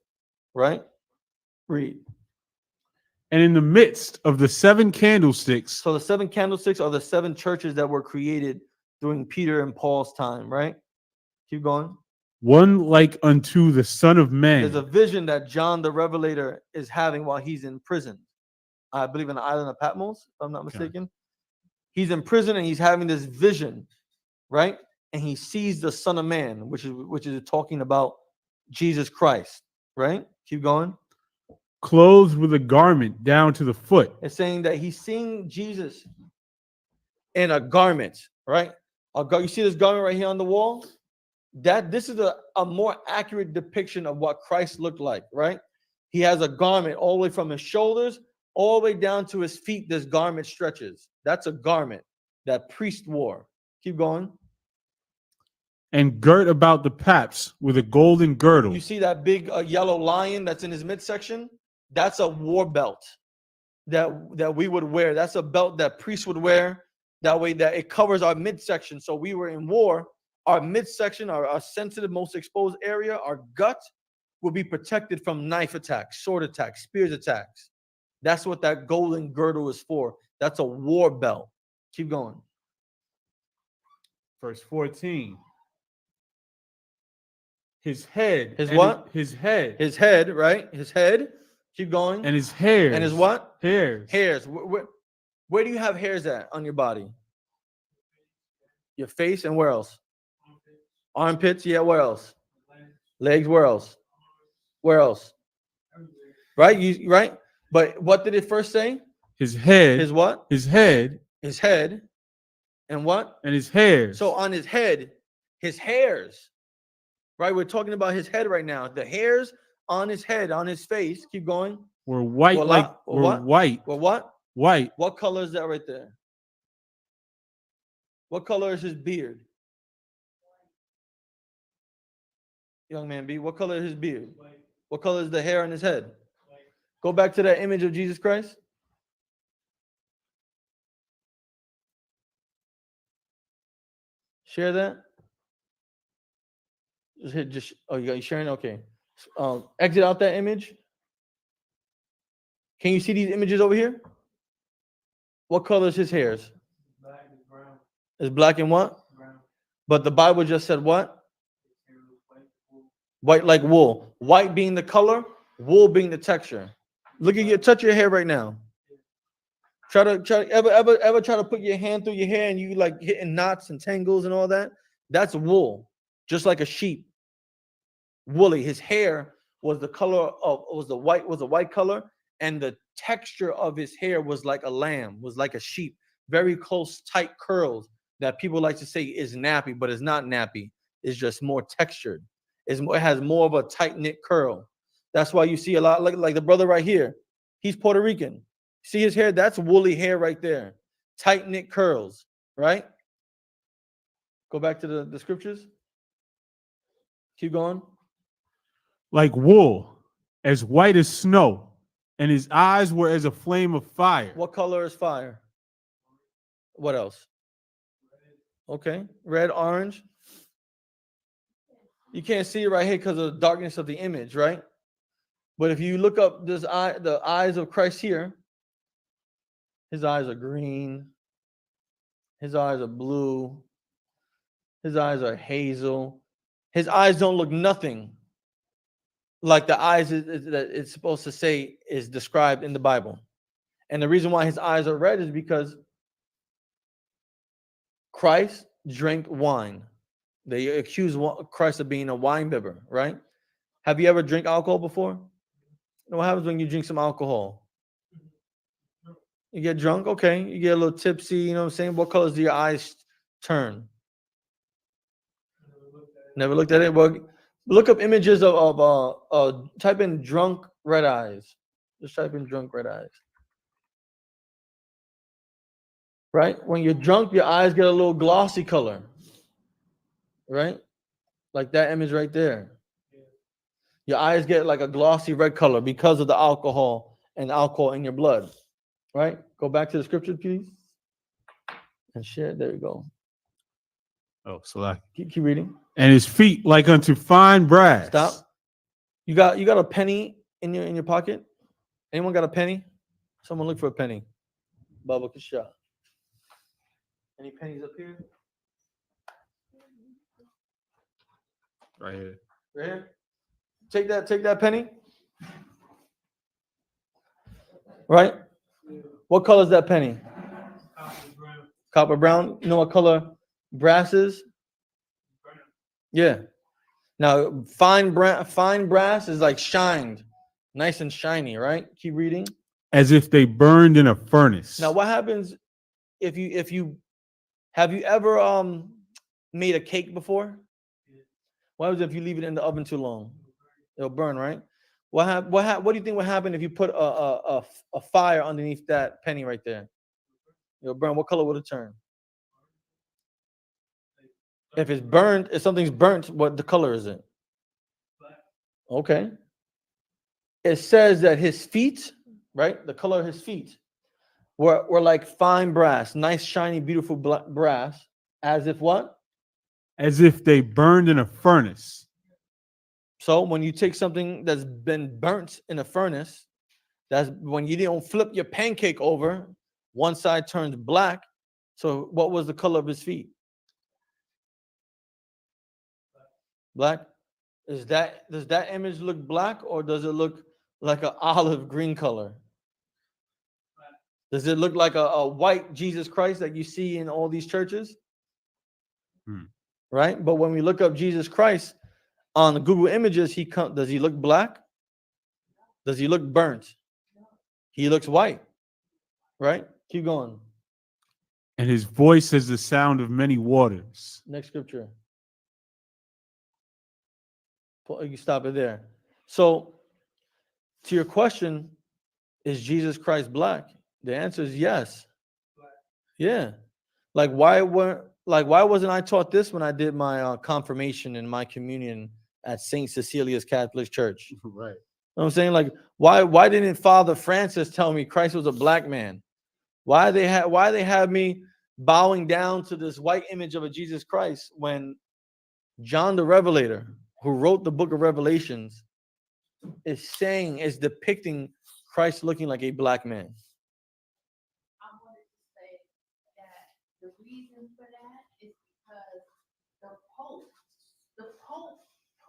right? Read. And in the midst of the seven candlesticks. So the seven candlesticks are the seven churches that were created during Peter and Paul's time, right? Keep going. One like unto the Son of Man. There's a vision that John the Revelator is having while he's in prison. I believe in the island of Patmos, if I'm not mistaken. Okay. He's in prison and he's having this vision, right? And he sees the Son of Man, which is talking about Jesus Christ, right? Keep going. Clothed with a garment down to the foot. It's saying that he's seeing Jesus in a garment, right? You see this garment right here on the wall? This is a more accurate depiction of what Christ looked like, right? He has a garment all the way from his shoulders all the way down to his feet. This garment stretches. That's a garment that priest wore. Keep going. And girt about the paps with a golden girdle. You see that big yellow lion that's in his midsection? That's a war belt that we would wear. That's a belt that priests would wear. That way that it covers our midsection. So we were in war. Our midsection, our sensitive, most exposed area, our gut will be protected from knife attacks, sword attacks, spears attacks. That's what that golden girdle is for. That's a war belt. Keep going. Verse 14. His head. His what? His head. His head, right? His head. Keep going. And his hairs. And his what? Hairs. Hairs. Where do you have hairs at on your body? Your face and where else? Armpits. Yeah, where else? Legs, where else? Where else? Right? You right? But what did it first say? His head, His what? his head, His head. And what? and his hairs. So on his head, his hairs. Right? We're talking about his head right now. The hairs on his head, on his face. Keep going. were white Were like what? were white. Well, what? White. What color is that right there? What color is his beard? Young man B, what color is his beard? What color is the hair on his head? Go back to that image of Jesus Christ. Share that. Just hit oh, you sharing? Okay. Exit out that image. Can you see these images over here? What color is his hairs? Black and brown. It's black and what? Brown. But the Bible just said what? White like wool. White being the color, wool being the texture. Look at touch your hair right now. Try to ever try to put your hand through your hair and you like hitting knots and tangles and all that. That's wool, just like a sheep. Woolly. His hair was the color of was a white color, and the texture of his hair was like a lamb, was like a sheep. Very close, tight curls that people like to say is nappy, but it's not nappy. It's just more textured. It has more of a tight knit curl. That's why you see a lot like the brother right here. He's Puerto Rican. See his hair? That's woolly hair right there. Tight knit curls, right? Go back to the scriptures. Keep going. Like wool, as white as snow, and his eyes were as a flame of fire. What color is fire? What else? Okay, red, orange. You can't see it right here because of the darkness of the image, right? But if you look up the eyes of Christ here, his eyes are green. His eyes are blue. His eyes are hazel. His eyes don't look nothing like the eyes that it's supposed to say is described in the Bible. And the reason why his eyes are red is because Christ drank wine. They accuse Christ of being a wine bibber, right? Have you ever drank alcohol before? You know what happens when you drink some alcohol? You get drunk, okay. You get a little tipsy, you know what I'm saying? What colors do your eyes turn? Never looked at it. Well, look up images of type in drunk red eyes. Just type in drunk red eyes. Right? When you're drunk, your eyes get a little glossy color. Right? Like that image right there. Your eyes get like a glossy red color because of the alcohol and alcohol in your blood. Right? Go back to the scripture, please. And share. There you go. Oh, so Keep reading. and his feet like unto fine brass. Stop. You got a penny in your pocket? Anyone got a penny? Someone look for a penny. Baba Kasha. Any pennies up here? Right here. Right here. Take that penny. Right? What color is that penny? Copper brown. You know what color brass is? Yeah. Now fine brass is like shined, nice and shiny, right? Keep reading. As if they burned in a furnace. Now what happens if you have you ever made a cake before? What happens if you leave it in the oven too long? It'll burn, right? What do you think would happen if you put a fire underneath that penny right there? It'll burn. What color would it turn? If it's burned, if something's burnt, what the color is it? Okay. It says that his feet, right? The color of his feet were like fine brass, nice, shiny, beautiful brass, as if what? As if they burned in a furnace. So when you take something that's been burnt in a furnace, that's when you don't flip your pancake over, one side turns black. So what was the color of his feet? Black. Does that image look black or does it look like an olive green color? Does it look like a white Jesus Christ that you see in all these churches? Right? But when we look up Jesus Christ on the Google images, does he look black? Does he look burnt? He looks white, right? Keep going. And his voice is the sound of many waters. Next scripture. You can stop it there. So, to your question, is Jesus Christ black? The answer is yes. Yeah. Why wasn't I taught this when I did my confirmation and my communion at St. Cecilia's Catholic Church? Right. You know what I'm saying? Like, why didn't Father Francis tell me Christ was a black man? Why they have me bowing down to this white image of a Jesus Christ when John the Revelator, who wrote the book of Revelations, is depicting Christ looking like a black man? I wanted to say that the reason for that is because the Pope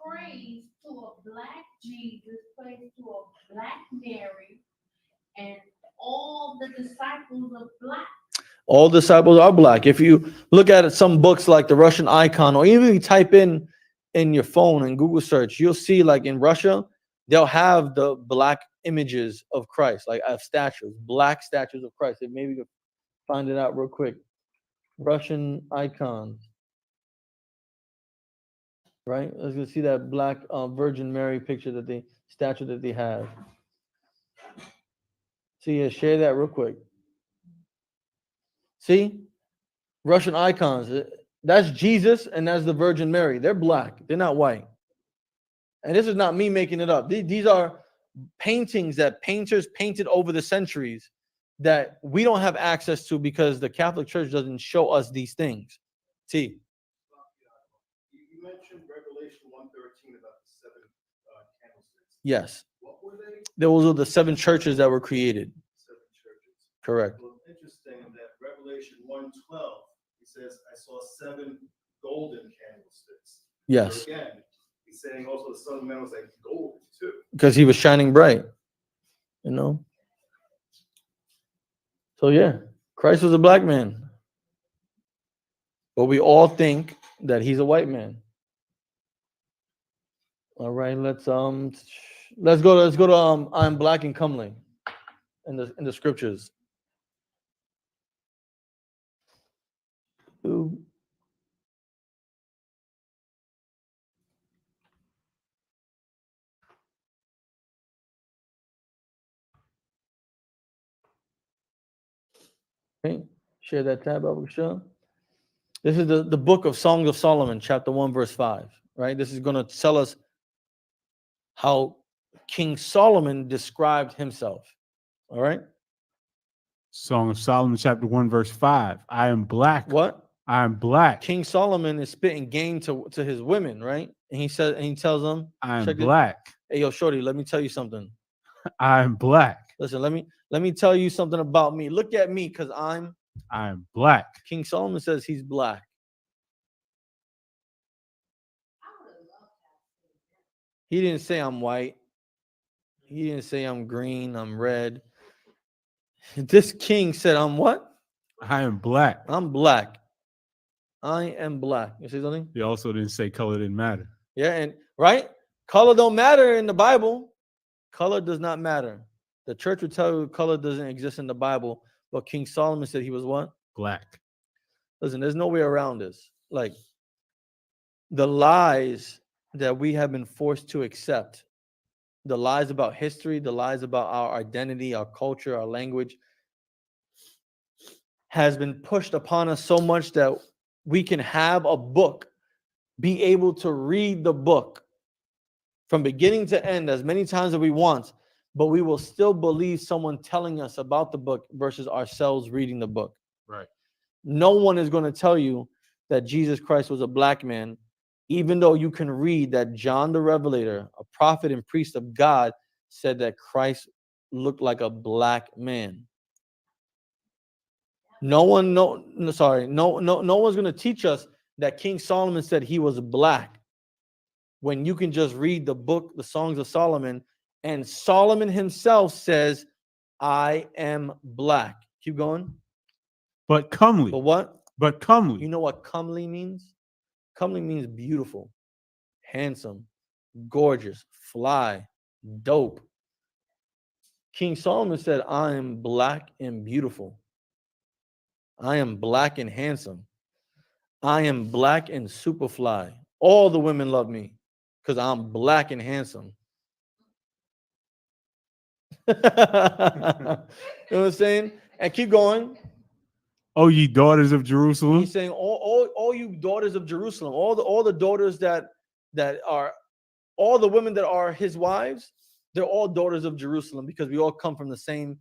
prays to a black Jesus, prays to a black Mary, and all the disciples of black. All disciples are black. If you look at some books like the Russian Icon, or even if you type in your phone and Google search, you'll see like in Russia, they'll have the black images of Christ, like statues, black statues of Christ. Maybe you can find it out real quick. Russian icons. Right? Let's go see that black Virgin Mary picture statue that they have. See, yeah, share that real quick. See? Russian icons. That's Jesus and that's the Virgin Mary. They're black. They're not white. And this is not me making it up. These are paintings that painters painted over the centuries that we don't have access to because the Catholic Church doesn't show us these things. See? You mentioned Revelation 1:13 about the seven candlesticks. Yes. What were they? Those are the seven churches that were created. Seven churches. Correct. Well, interesting that Revelation 1:12, he says, I saw seven golden candlesticks. Yes. So again, he's saying also the Son of Man was like golden too. Because he was shining bright. You know? So yeah, Christ was a black man. But we all think that he's a white man. All right, let's go to I am black and comely in the scriptures. Ooh. Okay, share that tab up, Michelle. This is the book of Songs of Solomon, chapter 1, verse 5. Right? This is going to tell us how King Solomon described himself. All right. Song of Solomon, chapter 1, verse 5. I am black. What? I am black. King Solomon is spitting game to his women, right? And he tells them, I am check it. black. Hey, yo, shorty, let me tell you something. I am black. Listen, let me tell you something about me. Look at me, because I am black. King Solomon says he's black. I would have loved that. He didn't say I'm white. He didn't say I'm green, I'm red. This king said, I'm what? I am black. I'm black. I am black. You see something? He also didn't say color didn't matter. Yeah, and right? Color don't matter in the Bible. Color does not matter. The church would tell you color doesn't exist in the Bible, but King Solomon said he was what? Black. Listen, there's no way around this. Like, the lies that we have been forced to accept, the lies about history, the lies about our identity, our culture, our language, has been pushed upon us so much that we can have a book, be able to read the book from beginning to end as many times as we want, but we will still believe someone telling us about the book versus ourselves reading the book. Right. No one is going to tell you that Jesus Christ was a black man, even though you can read that John the Revelator, a prophet and priest of God, said that Christ looked like a black man. No one's going to teach us that King Solomon said he was black, when you can just read the book, the Songs of Solomon, and Solomon himself says, I am black. Keep going. But comely. But what? But comely. You know what comely means? Comely means beautiful, handsome, gorgeous, fly, dope. King Solomon said, I am black and beautiful. I am black and handsome. I am black and superfly. All the women love me because I'm black and handsome. You know what I'm saying? And keep going. Oh, ye daughters of Jerusalem. He's saying, all you daughters of Jerusalem, all the daughters that are all the women that are his wives, they're all daughters of Jerusalem because we all come from the same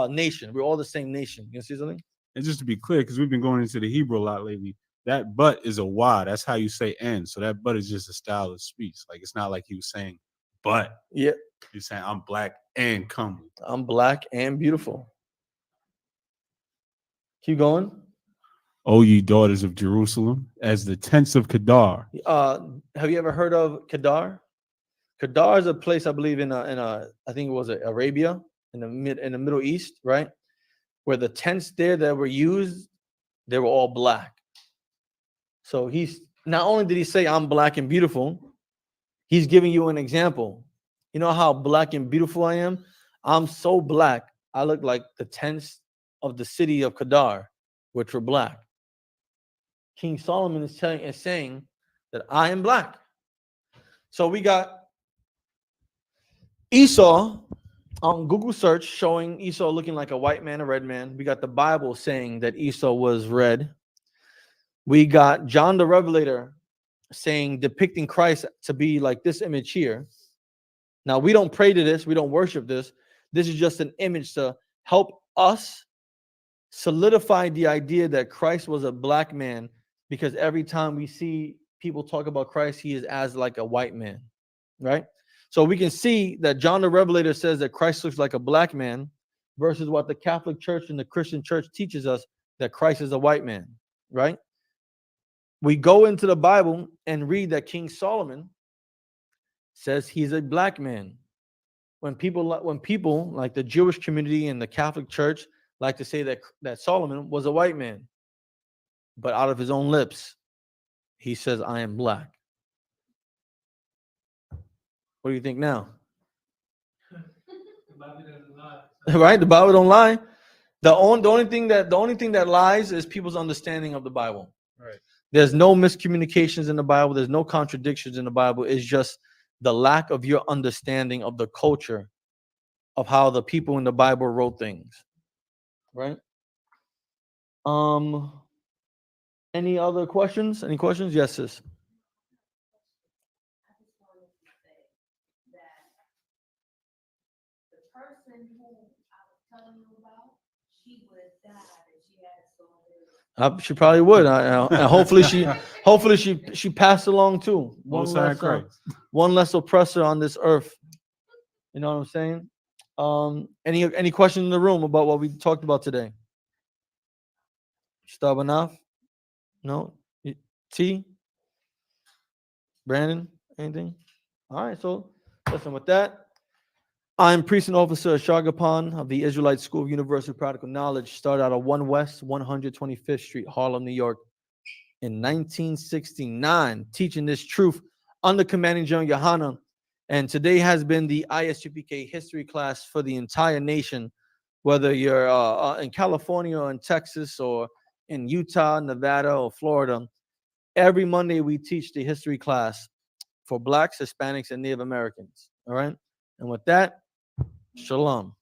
nation. We're all the same nation. You see something? And just to be clear, because we've been going into the Hebrew a lot lately, that but is a y. That's how you say and. So that but is just a style of speech. Like it's not like he was saying but. Yeah. He's saying I'm black and comely. I'm black and beautiful. Keep going. O ye daughters of Jerusalem, as the tents of Kedar. Have you ever heard of Kedar? Kedar is a place I believe in I think it was Arabia in the Middle East, right? Where the tents there that were used, they were all black. So he's not only did he say I'm black and beautiful, he's giving you an example. You know how black and beautiful I am? I'm so black, I look like the tents of the city of Kedar, which were black. King Solomon is saying that I am black. So we got Esau on Google search showing Esau looking like a white man, a red man. We got the Bible saying that Esau was red. We got John the Revelator saying, depicting Christ to be like this image here. Now, we don't pray to this. We don't worship this. This is just an image to help us solidify the idea that Christ was a black man, because every time we see people talk about Christ, he is as like a white man, right? So we can see that John the Revelator says that Christ looks like a black man versus what the Catholic Church and the Christian Church teaches us, that Christ is a white man, right? We go into the Bible and read that King Solomon says he's a black man. When people like the Jewish community and the Catholic Church like to say that Solomon was a white man, but out of his own lips, he says, I am black. What do you think now? The Bible doesn't lie. Right? The Bible don't lie. The only thing that lies is people's understanding of the Bible. Right. There's no miscommunications in the Bible. There's no contradictions in the Bible. It's just the lack of your understanding of the culture of how the people in the Bible wrote things. Right? Any other questions? Any questions? Yes, sis. I just wanted to say that the person who I was telling you about, she would have died if she had so many. She probably would. And hopefully she passed along too. Most High Christ. One less oppressor on this earth. You know what I'm saying? Any questions in the room about what we talked about today? Stop enough? No? T? Brandon? Anything? All right, so listen, with that, I'm Priest and Officer Shagapan of the Israelite School of Universal Practical Knowledge, started out of 1 West 125th Street, Harlem, New York, in 1969, teaching this truth under Commanding General Yohanan. And today has been the ISUPK history class for the entire nation, whether you're in California or in Texas or in Utah, Nevada, or Florida. Every Monday, we teach the history class for Blacks, Hispanics, and Native Americans. All right? And with that, shalom.